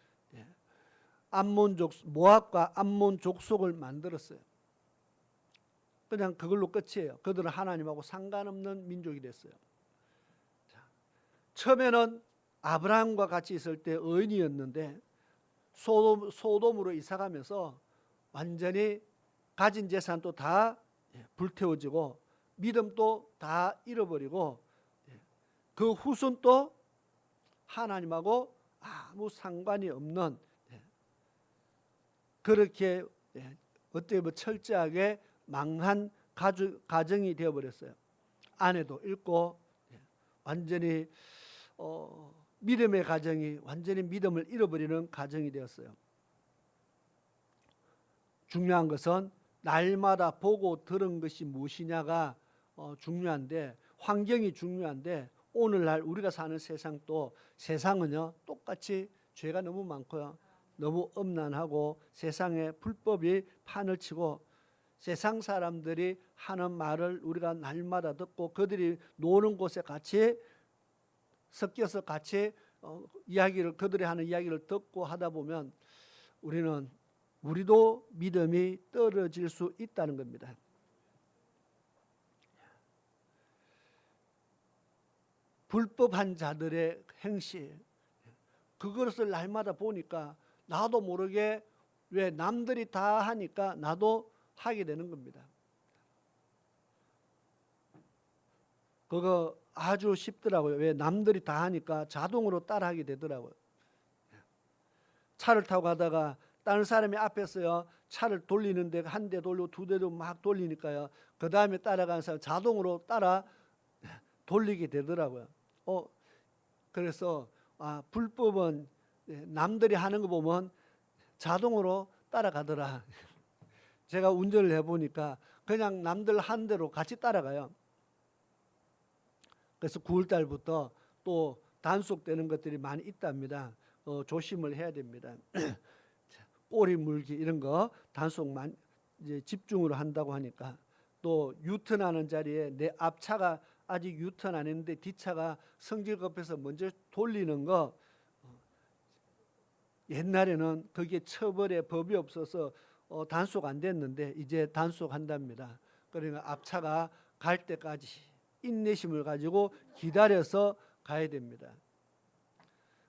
모압과 암몬 족속을 만들었어요. 그냥 그걸로 끝이에요. 그들은 하나님하고 상관없는 민족이 됐어요. 처음에는 아브라함과 같이 있을 때 의인이었는데 소돔으로 이사가면서 완전히 가진 재산도 다 불태워지고 믿음도 다 잃어버리고 그 후손도 하나님하고 아무 상관이 없는 그렇게 어떻게 보면 철저하게 망한 가정이 되어버렸어요. 아내도 잃고 완전히 믿음의 가정이 완전히 믿음을 잃어버리는 가정이 되었어요. 중요한 것은 날마다 보고 들은 것이 무엇이냐가 중요한데, 환경이 중요한데, 오늘날 우리가 사는 세상은요 똑같이 죄가 너무 많고요, 너무 엄난하고 세상에 불법이 판을 치고 세상 사람들이 하는 말을 우리가 날마다 듣고 그들이 노는 곳에 같이 섞여서 같이 그들이 하는 이야기를 듣고 하다 보면 우리도 믿음이 떨어질 수 있다는 겁니다. 불법한 자들의 행실, 그것을 날마다 보니까 나도 모르게 왜 남들이 다 하니까 나도 하게 되는 겁니다. 그거 아주 쉽더라고요. 왜 남들이 다 하니까 자동으로 따라하게 되더라고요. 차를 타고 가다가 다른 사람이 앞에서요 차를 돌리는데 한 대 돌리고 두 대도 막 돌리니까요, 그 다음에 따라가는 사람 자동으로 따라 돌리게 되더라고요. 그래서 불법은 남들이 하는 거 보면 자동으로 따라가더라. 제가 운전을 해보니까 그냥 남들 한 대로 같이 따라가요. 그래서 9월달부터 또 단속되는 것들이 많이 있답니다. 조심을 해야 됩니다. 꼬리 물기 이런 거 단속만 이제 집중으로 한다고 하니까 또 유턴하는 자리에 내 앞차가 아직 유턴 안 했는데 뒷차가 성질 급해서 먼저 돌리는 거, 옛날에는 그게 처벌에 법이 없어서 단속 안 됐는데 이제 단속한답니다. 그러니까 앞차가 갈 때까지 인내심을 가지고 기다려서 가야 됩니다.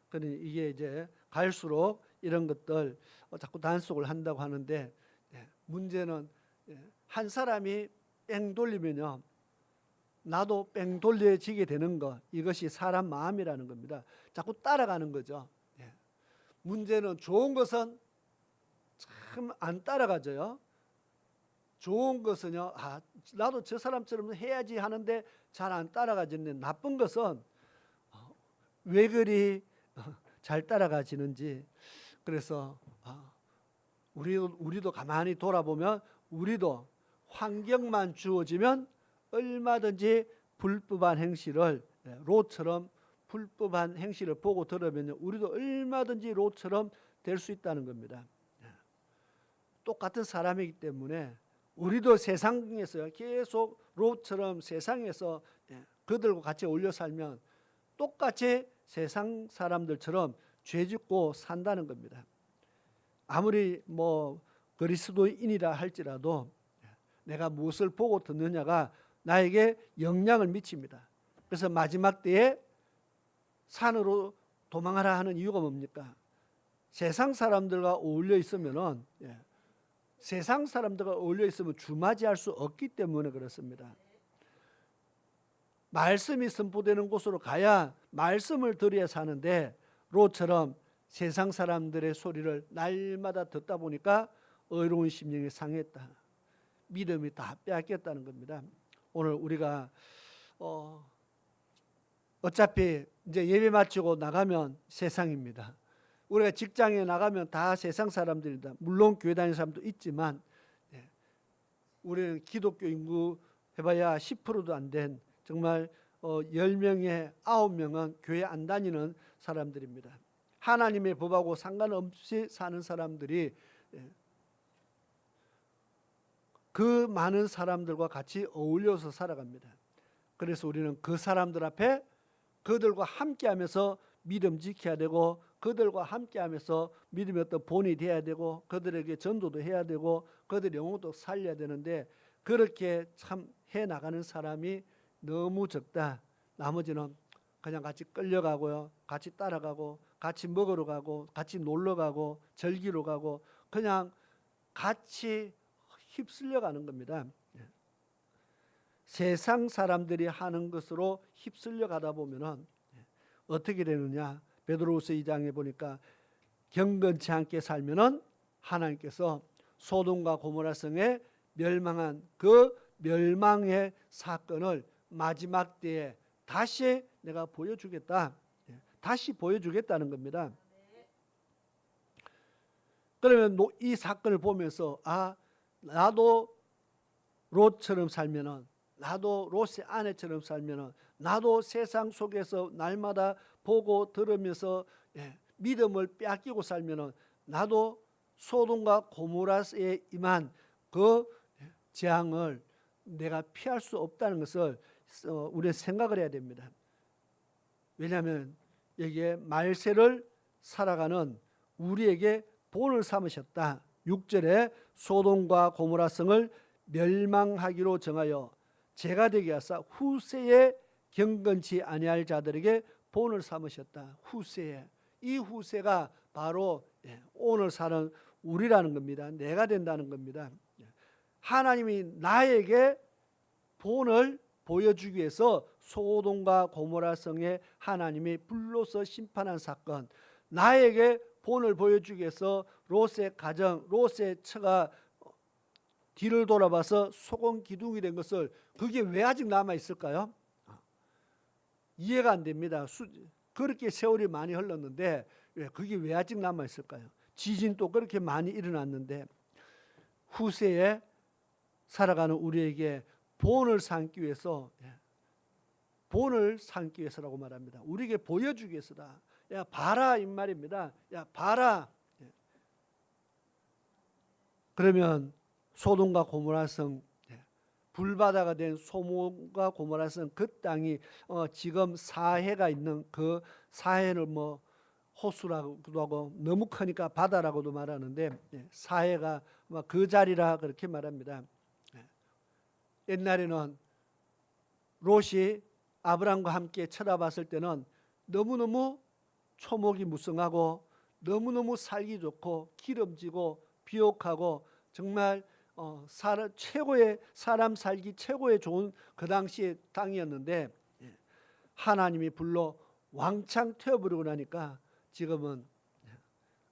그러니 이게 이제 갈수록 이런 것들 자꾸 단속을 한다고 하는데, 문제는 한 사람이 뺑 돌리면요, 나도 뺑 돌려지게 되는 거, 이것이 사람 마음이라는 겁니다. 자꾸 따라가는 거죠. 문제는 좋은 것은 참 안 따라가져요. 좋은 것은요, 나도 저 사람처럼 해야지 하는데 잘 안 따라가지는데, 나쁜 것은 왜 그리 잘 따라가지는지. 그래서 우리도 가만히 돌아보면, 우리도 환경만 주어지면 얼마든지 불법한 행실을, 롯처럼 불법한 행실을 보고 들으면 우리도 얼마든지 롯처럼 될 수 있다는 겁니다. 똑같은 사람이기 때문에 우리도 세상에서 계속 롯처럼 세상에서 그들과 같이 어울려 살면 똑같이 세상 사람들처럼 죄짓고 산다는 겁니다. 아무리 그리스도인이라 할지라도 내가 무엇을 보고 듣느냐가 나에게 영향을 미칩니다. 그래서 마지막 때에 산으로 도망하라 하는 이유가 뭡니까? 세상 사람들과 어울려 있으면은, 세상 사람들과 어울려 있으면 주맞이할 수 없기 때문에 그렇습니다. 말씀이 선포되는 곳으로 가야 말씀을 들어야 사는데, 롯처럼 세상 사람들의 소리를 날마다 듣다 보니까 의로운 심령이 상했다. 믿음이 다 빼앗겼다는 겁니다. 오늘 우리가 어차피 이제 예배 마치고 나가면 세상입니다. 우리가 직장에 나가면 다 세상 사람들이다. 물론 교회 다니는 사람도 있지만, 우리는 기독교 인구 해봐야 10%도 안 된, 정말 10명에 9명은 교회 안 다니는 사람들입니다. 하나님의 법하고 상관없이 사는 사람들이 그 많은 사람들과 같이 어울려서 살아갑니다. 그래서 우리는 그 사람들 앞에 그들과 함께하면서 믿음 지켜야 되고, 그들과 함께하면서 믿음의 어떤 본이 돼야 되고, 그들에게 전도도 해야 되고, 그들의 영혼도 살려야 되는데, 그렇게 참 해나가는 사람이 너무 적다. 나머지는 그냥 같이 끌려가고요, 같이 따라가고, 같이 먹으러 가고, 같이 놀러 가고, 절기로 가고, 그냥 같이 휩쓸려 가는 겁니다. 세상 사람들이 하는 것으로 휩쓸려 가다 보면은 어떻게 되느냐? 베드로후서 2장에 보니까 경건치 않게 살면은 하나님께서 소돔과 고모라 성에 멸망한 그 멸망의 사건을 마지막 때에 다시 내가 보여주겠다. 다시 보여주겠다는 겁니다. 그러면 이 사건을 보면서 나도 롯처럼 살면은, 나도 롯의 아내처럼 살면은, 나도 세상 속에서 날마다 보고 들으면서 믿음을 빼앗기고 살면은, 나도 소돔과 고모라에 임한 그 재앙을 내가 피할 수 없다는 것을 우리는 생각을 해야 됩니다. 왜냐하면 여기에 말세를 살아가는 우리에게 본을 삼으셨다. 6절에 소돔과 고모라 성을 멸망하기로 정하여 제가 되게 하사 후세에 경건치 아니할 자들에게 본을 삼으셨다. 후세에, 이 후세가 바로 오늘 사는 우리라는 겁니다. 내가 된다는 겁니다. 하나님이 나에게 본을 보여주기 위해서 소돔과 고모라 성에 하나님이 불로서 심판한 사건, 나에게 본을 보여주기 위해서 롯의 가정, 롯의 처가 뒤를 돌아봐서 소금 기둥이 된 것을, 그게 왜 아직 남아 있을까요? 이해가 안 됩니다. 그렇게 세월이 많이 흘렀는데 그게 왜 아직 남아 있을까요? 지진도 그렇게 많이 일어났는데, 후세에 살아가는 우리에게 본을 삼기 위해서, 본을 삼기 위해서라고 말합니다. 우리에게 보여주기 위해서다. 야 봐라 이 말입니다. 야 봐라. 그러면 소돔과 고모라 성 불바다가 된 소돔과 고모라에서는 그 땅이 지금 사해가 있는 그 사해를 뭐 호수라고도 하고 너무 크니까 바다라고도 말하는데 사해가 그 자리라 그렇게 말합니다. 옛날에는 롯이 아브람과 함께 쳐다봤을 때는 너무너무 초목이 무성하고 너무너무 살기 좋고 기름지고 비옥하고 정말 사람 살기 최고의 좋은 그 당시의 땅이었는데 하나님이 불러 왕창 태워버리고 나니까 지금은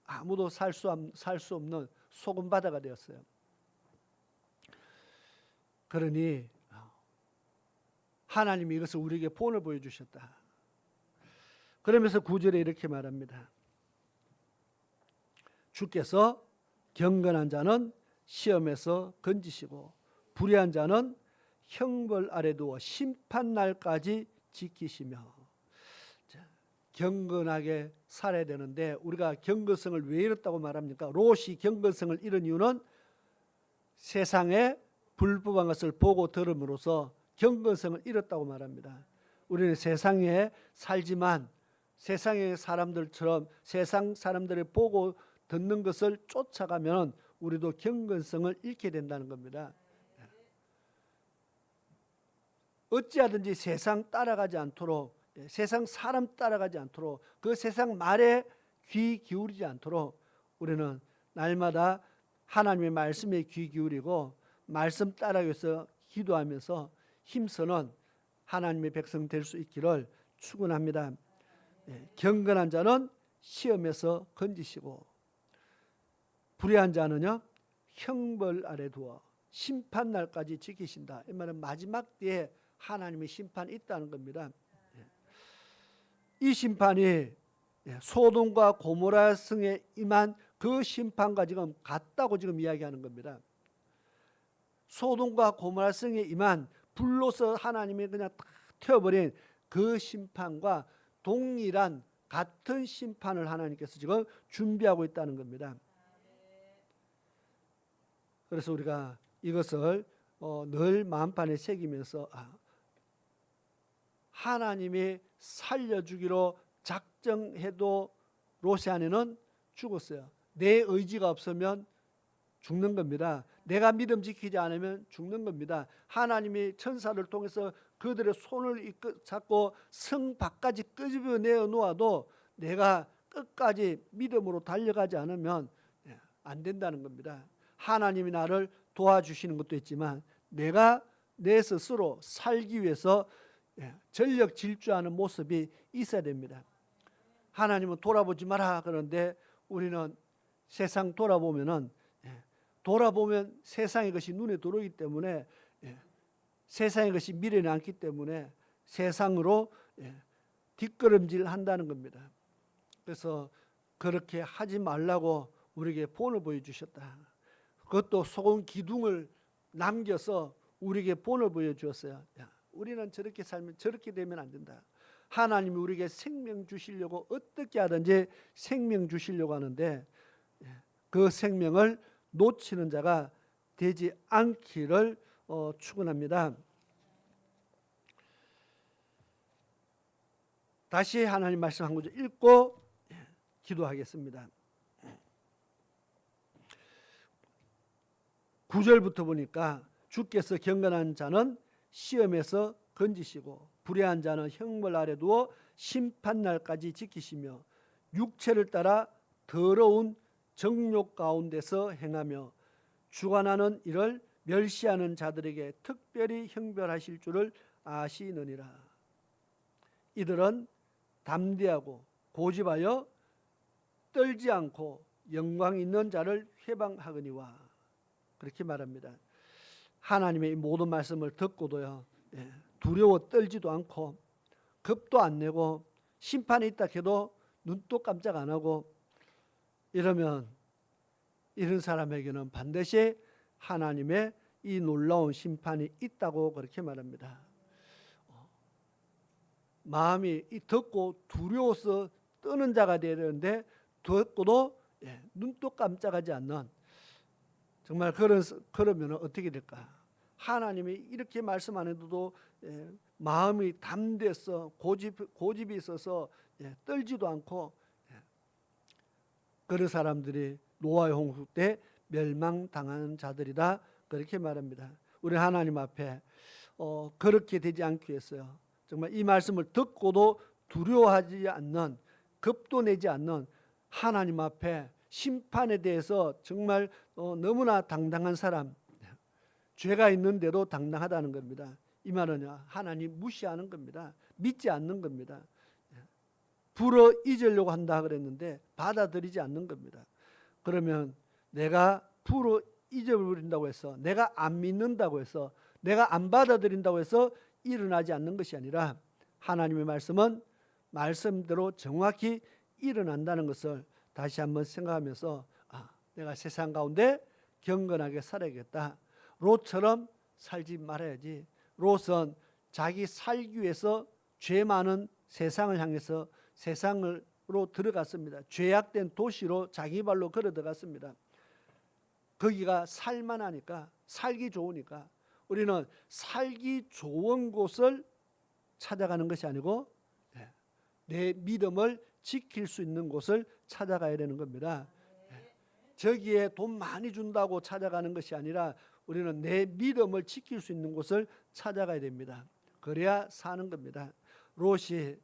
아무도 살 수 없는 소금 바다가 되었어요. 그러니 하나님이 이것을 우리에게 본을 보여주셨다. 그러면서 9절에 이렇게 말합니다. 주께서 경건한 자는 시험에서 건지시고 불의한 자는 형벌 아래 두어 심판날까지 지키시며. 경건하게 살아야 되는데 우리가 경건성을 왜 잃었다고 말합니까? 롯이 경건성을 잃은 이유는 세상에 불법한 것을 보고 들음으로써 경건성을 잃었다고 말합니다. 우리는 세상에 살지만 세상의 사람들처럼 세상 사람들이 보고 듣는 것을 쫓아가면 우리도 경건성을 잃게 된다는 겁니다. 어찌하든지 세상 따라가지 않도록, 세상 사람 따라가지 않도록, 그 세상 말에 귀 기울이지 않도록 우리는 날마다 하나님의 말씀에 귀 기울이고 말씀 따라가기 위해서 기도하면서 힘쓰는 하나님의 백성 될 수 있기를 축원합니다. 경건한 자는 시험에서 건지시고 불의한 자는요 형벌 아래 두어 심판날까지 지키신다. 이 말은 마지막 때에 하나님의 심판이 있다는 겁니다. 이 심판이 소돔과 고모라 성에 임한 그 심판과 지금 같다고 지금 이야기하는 겁니다. 소돔과 고모라 성에 임한 불로서 하나님이 그냥 딱 태워버린 그 심판과 동일한 같은 심판을 하나님께서 지금 준비하고 있다는 겁니다. 그래서 우리가 이것을 늘 마음판에 새기면서 하나님이 살려주기로 작정해도 롯의 아내는 죽었어요. 내 의지가 없으면 죽는 겁니다. 내가 믿음 지키지 않으면 죽는 겁니다. 하나님이 천사를 통해서 그들의 손을 잡고 성 밖까지 끄집어내어 놓아도 내가 끝까지 믿음으로 달려가지 않으면 안 된다는 겁니다. 하나님이 나를 도와주시는 것도 있지만 내가 내 스스로 살기 위해서 전력 질주하는 모습이 있어야 됩니다. 하나님은 돌아보지 마라 그러는데 우리는 세상 돌아보면 세상의 것이 눈에 들어오기 때문에 세상의 것이 미련이 않기 때문에 세상으로 뒷걸음질 한다는 겁니다. 그래서 그렇게 하지 말라고 우리에게 본을 보여주셨다. 그것도 소금 기둥을 남겨서 우리에게 본을 보여주었어요. 우리는 저렇게 살면 저렇게 되면 안 된다. 하나님이 우리에게 생명 주시려고 어떻게 하든지 생명 주시려고 하는데 그 생명을 놓치는 자가 되지 않기를 축원합니다. 다시 하나님 말씀 한 구절 읽고 기도하겠습니다. 9절부터 보니까 주께서 경건한 자는 시험에서 건지시고 불의한 자는 형벌 아래 두어 심판날까지 지키시며 육체를 따라 더러운 정욕 가운데서 행하며 주관하는 일을 멸시하는 자들에게 특별히 형벌하실 줄을 아시느니라. 이들은 담대하고 고집하여 떨지 않고 영광 있는 자를 회방하거니와. 그렇게 말합니다. 하나님의 모든 말씀을 듣고도요 두려워 떨지도 않고 겁도 안 내고 심판이 있다 해도 눈도 깜짝 안 하고 이러면 이런 사람에게는 반드시 하나님의 이 놀라운 심판이 있다고 그렇게 말합니다. 마음이 듣고 두려워서 떠는 자가 되는데 듣고도 눈도 깜짝하지 않는 정말 그러면 어떻게 될까? 하나님이 이렇게 말씀 안 해도 마음이 담대서 고집이 있어서 떨지도 않고 그런 사람들이 노아의 홍수 때 멸망당하는 자들이다 그렇게 말합니다. 우리 하나님 앞에 그렇게 되지 않기 위해서요. 정말 이 말씀을 듣고도 두려워하지 않는 겁도 내지 않는 하나님 앞에 심판에 대해서 정말 너무나 당당한 사람, 죄가 있는데도 당당하다는 겁니다. 이 말은 하나님 무시하는 겁니다. 믿지 않는 겁니다. 불어 잊으려고 한다 그랬는데 받아들이지 않는 겁니다. 그러면 내가 불어 잊어버린다고 해서, 내가 안 믿는다고 해서, 내가 안 받아들인다고 해서 일어나지 않는 것이 아니라 하나님의 말씀은 말씀대로 정확히 일어난다는 것을 다시 한번 생각하면서 내가 세상 가운데 경건하게 살아야겠다. 롯처럼 살지 말아야지. 롯은 자기 살기 위해서 죄 많은 세상을 향해서 세상으로 들어갔습니다. 죄악된 도시로 자기 발로 걸어 들어갔습니다. 거기가 살만하니까, 살기 좋으니까 우리는 살기 좋은 곳을 찾아가는 것이 아니고 내 믿음을 지킬 수 있는 곳을 찾아가야 되는 겁니다. 저기에 돈 많이 준다고 찾아가는 것이 아니라 우리는 내 믿음을 지킬 수 있는 곳을 찾아가야 됩니다. 그래야 사는 겁니다. 롯이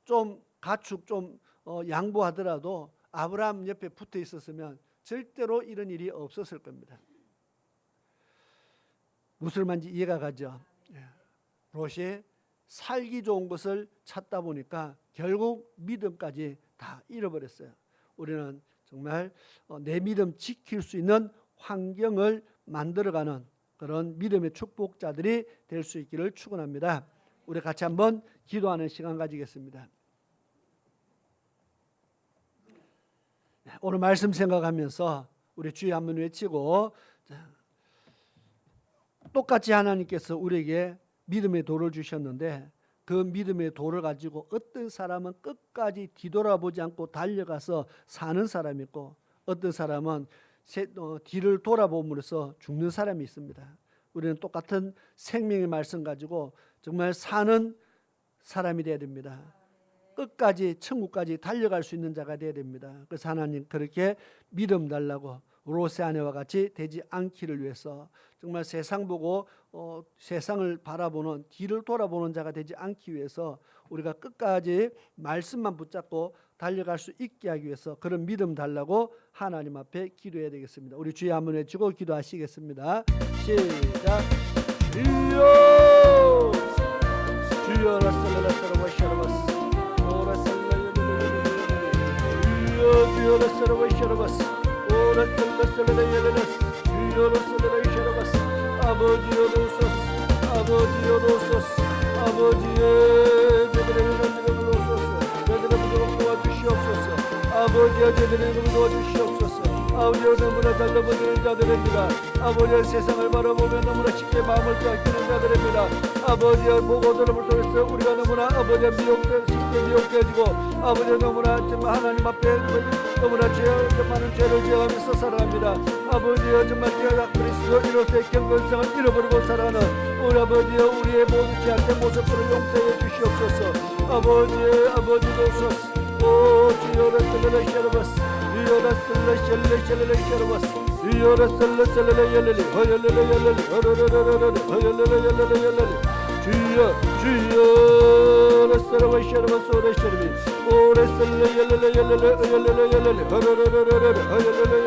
좀 가축 좀 양보하더라도 아브라함 옆에 붙어 있었으면 절대로 이런 일이 없었을 겁니다. 무슨 말인지 이해가 가죠. 롯이 살기 좋은 것을 찾다 보니까 결국 믿음까지 다 잃어버렸어요. 우리는 정말 내 믿음 지킬 수 있는 환경을 만들어가는 그런 믿음의 축복자들이 될 수 있기를 축원합니다. 우리 같이 한번 기도하는 시간 가지겠습니다. 오늘 말씀 생각하면서 우리 주여 한번 외치고, 똑같이 하나님께서 우리에게 믿음의 도를 주셨는데 그 믿음의 도를 가지고 어떤 사람은 끝까지 뒤돌아보지 않고 달려가서 사는 사람이 있고, 어떤 사람은 뒤를 돌아봄으로써 죽는 사람이 있습니다. 우리는 똑같은 생명의 말씀 가지고 정말 사는 사람이 되어야 됩니다. 끝까지 천국까지 달려갈 수 있는 자가 되어야 됩니다. 그래서 하나님 그렇게 믿음 달라고 롯의 아내와 같이 되지 않기를 위해서 정말 세상 보고 세상을 바라보는, 뒤를 돌아보는 자가 되지 않기 위해서 우리가 끝까지 말씀만 붙잡고 달려갈 수 있게 하기 위해서 그런 믿음 달라고 하나님 앞에 기도해야 되겠습니다. 우리 주여 한번 외치고 기도하시겠습니다. 시작. 주여 주여 라살라라라와샤라바스 주여 라살라라와샤라바스 오라살라살라라야라라스 주여 라살라라와샤라바스 아버지여 도우소서 아버지여 도우소서 아버지의 제들의 은혜를 도우소서 제들의 부족을 도와주시옵소서 아버지여 제들의 은혜를 도와주시옵소서 아버지여 너무나 달려버리는 자들입니다. 아버지여 세상을 바라보며 너무나 쉽게 마음을 빼앗기는 자들입니다. 아버지여 보고들을 통해서 우리가 너무나 아버지여 쉽게 미혹되어지고 아버지여 너무나 정말 하나님 앞에 너무나 많은 죄를 지어가면서 살아갑니다. 아버지여 정말 그리스도 이로서의 경건성을 잃어버리고 살아가는 우리 아버지여 우리의 모든 죄악된 모습들을 용서해 주시옵소서. 아버지도 소스 오 주여라 살라라샤라바스 주여라 살라샤라샤라샤라바스 주여라 살라살라야랄리 허열레레야랄리 허르르르르르 허열레레야랄리 주여라 살라샤라바스 오라샤라비 오라살라야랄레야랄리 허열레레야랄리 허르르르르르 허열레레야랄리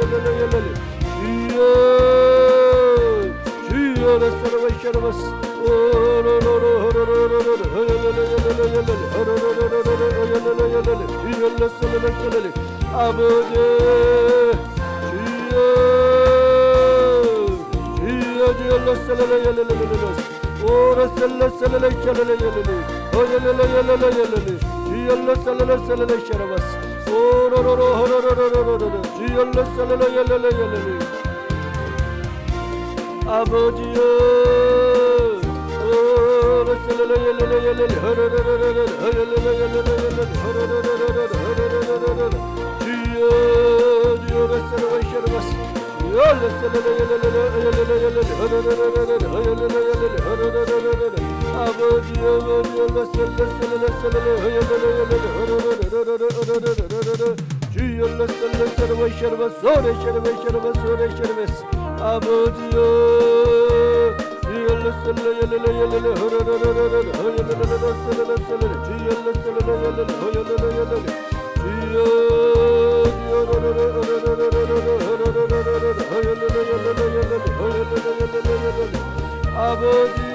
주여라 살라샤라바스 아버지 주여 아버지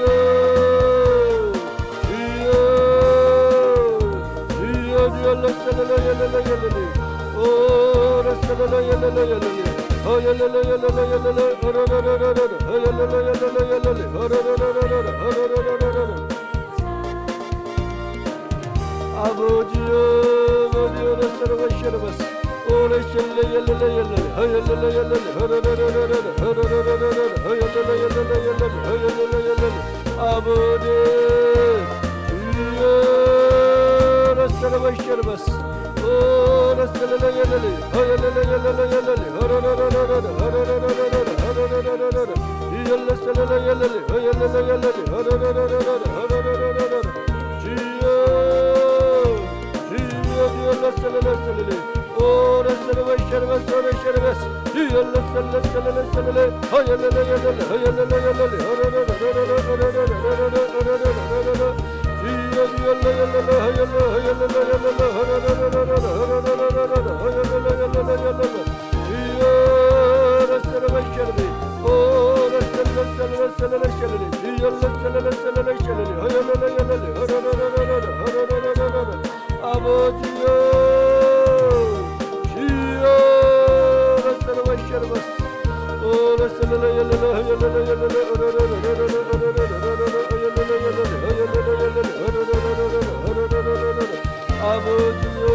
아버지여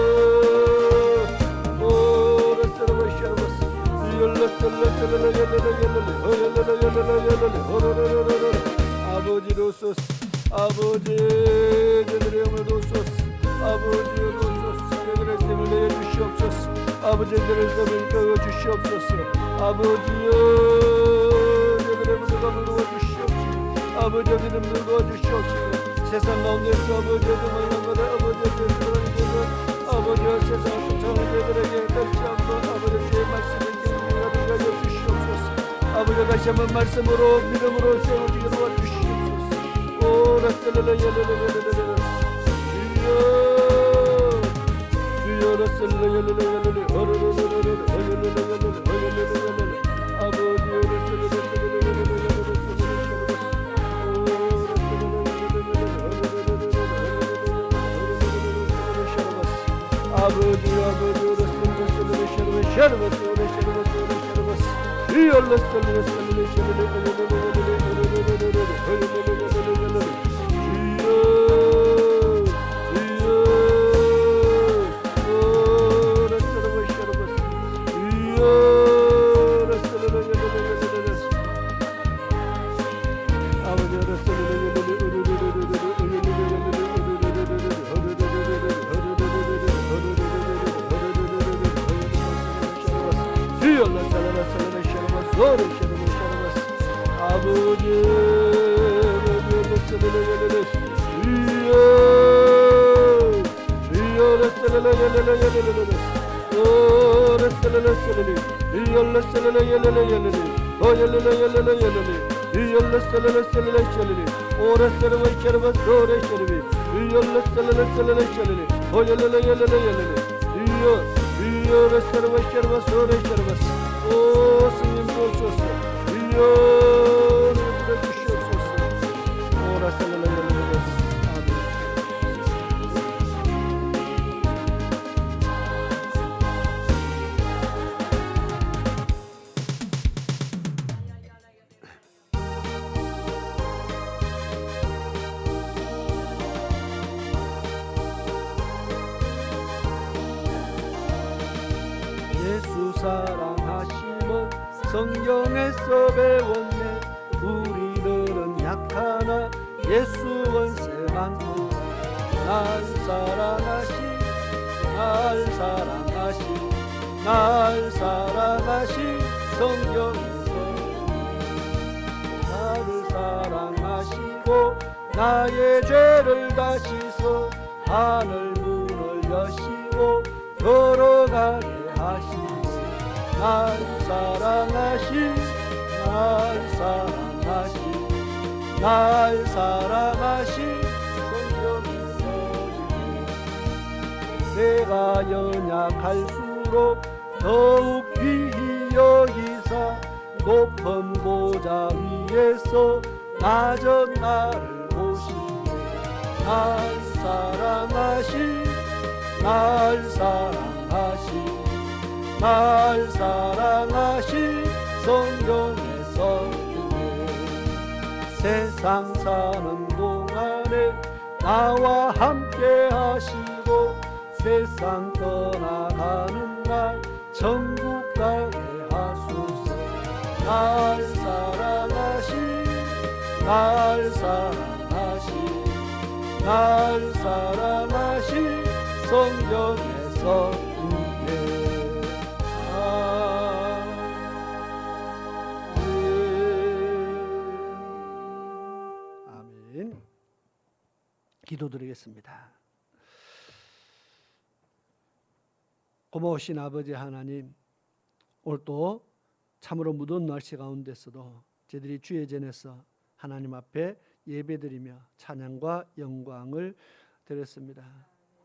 아버지로소서 아버지 저들의 영을 도소서 아버지로소서 저들의 셈을 내주시옵소서 아버지들의 셈을 꺼주시옵소서 아버지여 저들의 물감을 도와주시옵소서 아버지 이름을 도와주시옵소서 세상 가운데서 아버지의 도망한 것에 아버지의 죄를 지는 아버지여 세상을 쫓아오는 저들에게 다시 한번 아버지의 주의 말씀을 기억하게 하여 주시옵소서 아버지 다시 한번 말씀으로 믿음으로 세워지게 도와주시옵소서 오라셀레레 열레레레레레레 주여 라셀레 열레레레레레 어르르르르르 어열레레레레레 어열레레레레 아버지 아버지 아버지 오라셀레레레레 샤르바스 샤르바스 오라셀레레레레 샤르바스 주여 라셀레레레레 샤르바스 예수 사랑하심은 성경에서 배웠네. 우리들은 약하나 예수 권세 많고 날 사랑하시 날 사랑하시 날 사랑하시 성경에서 나의 죄를 다 씻어 하늘 문을 여시고 걸어가게 하시고 날 사랑하신 날 사랑하신 날 사랑하신 성령의 소리 내가 연약할수록 더욱 귀히 여기사 높은 보좌 위에서 낮은 나를 보시네 날 사랑하신 날 사랑하신 날 사랑하신 성령의 성령 세상 사는 동안에 나와 함께 하시고 세상 떠나가는 날 천국 가게 하소서 날 사랑하신 날 사랑하신 날 사랑하신 성령의 성령 아멘. 기도드리겠습니다. 고마우신 아버지 하나님, 오늘 또 참으로 무더운 날씨 가운데서도 저희들이 주의 전에서 하나님 앞에 예배드리며 찬양과 영광을 드렸습니다.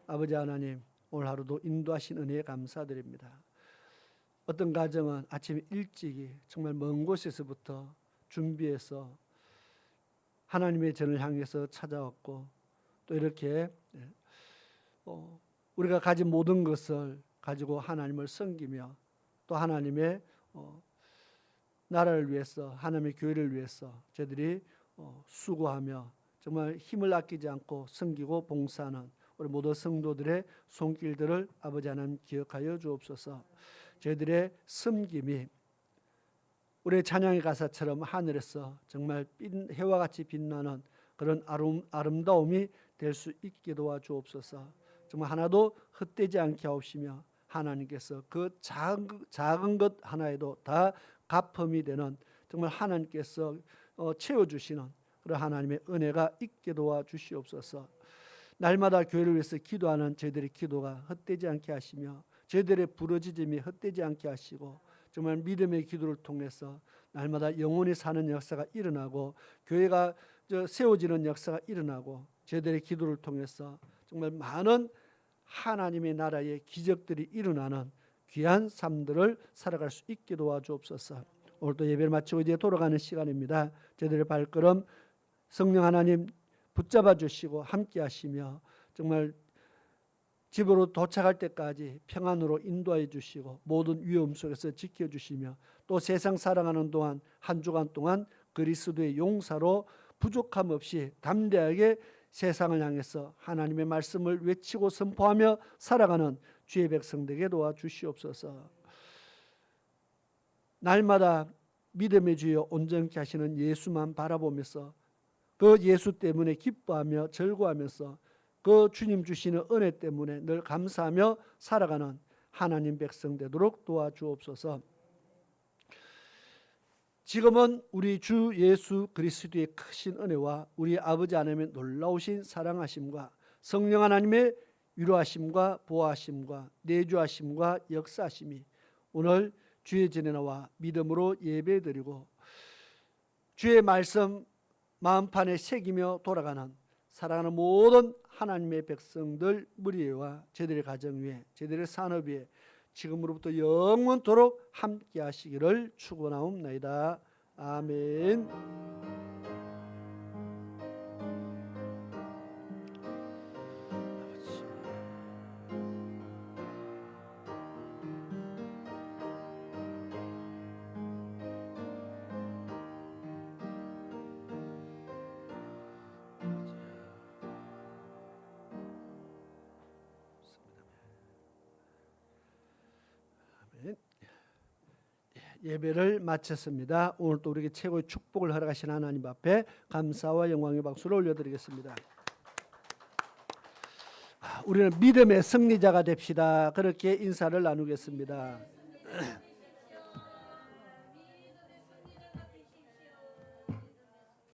아버지 하나님, 오늘 하루도 인도하신 은혜에 감사드립니다. 어떤 가정은 아침 일찍이 정말 먼 곳에서부터 준비해서 하나님의 전을 향해서 찾아왔고 또 이렇게 우리가 가진 모든 것을 가지고 하나님을 섬기며 또 하나님의 나라를 위해서 하나님의 교회를 위해서 저희들이 수고하며 정말 힘을 아끼지 않고 섬기고 봉사하는 우리 모든 성도들의 손길들을 아버지 하나님 기억하여 주옵소서. 저희들의 섬김이 우리의 찬양의 가사처럼 하늘에서 정말 해와 같이 빛나는 그런 아름다움이 될 수 있게 도와주옵소서. 정말 하나도 헛되지 않게 하옵시며 하나님께서 그 작은 것 하나에도 다 가품이 되는 정말 하나님께서 채워주시는 그런 하나님의 은혜가 있게 도와주시옵소서. 날마다 교회를 위해서 기도하는 저희들의 기도가 헛되지 않게 하시며 저희들의 부르짖음이 헛되지 않게 하시고 정말 믿음의 기도를 통해서 날마다 영원히 사는 역사가 일어나고 교회가 세워지는 역사가 일어나고 저희들의 기도를 통해서 정말 많은 하나님의 나라의 기적들이 일어나는 귀한 삶들을 살아갈 수 있게 도와주옵소서. 오늘도 예배를 마치고 이제 돌아가는 시간입니다. 저희들의 발걸음 성령 하나님 붙잡아 주시고 함께 하시며 정말 집으로 도착할 때까지 평안으로 인도해 주시고 모든 위험 속에서 지켜주시며 또 세상 살아가는 동안 한 주간 동안 그리스도의 용사로 부족함 없이 담대하게 세상을 향해서 하나님의 말씀을 외치고 선포하며 살아가는 주의 백성들에게 도와주시옵소서. 날마다 믿음의 주여 온전케 하시는 예수만 바라보면서 그 예수 때문에 기뻐하며 즐거워하면서 그 주님 주시는 은혜 때문에 늘 감사하며 살아가는 하나님 백성 되도록 도와주옵소서. 지금은 우리 주 예수 그리스도의 크신 은혜와 우리 아버지 하나님의 놀라우신 사랑하심과 성령 하나님의 위로하심과 보호하심과 내주하심과 역사하심이 오늘 주의 전에 나와 믿음으로 예배드리고 주의 말씀 마음판에 새기며 돌아가는 사랑하는 모든 하나님의 백성들 무리와 저희들의 가정 위에 저희들의 산업 위에 지금으로부터 영원토록 함께 하시기를 축원하옵나이다. 아멘. 예배를 마쳤습니다. 오늘 또 우리에게 최고의 축복을 허락하신 하나님 앞에 감사와 영광의 박수를 올려드리겠습니다. 우리는 믿음의 승리자가 됩시다. 그렇게 인사를 나누겠습니다.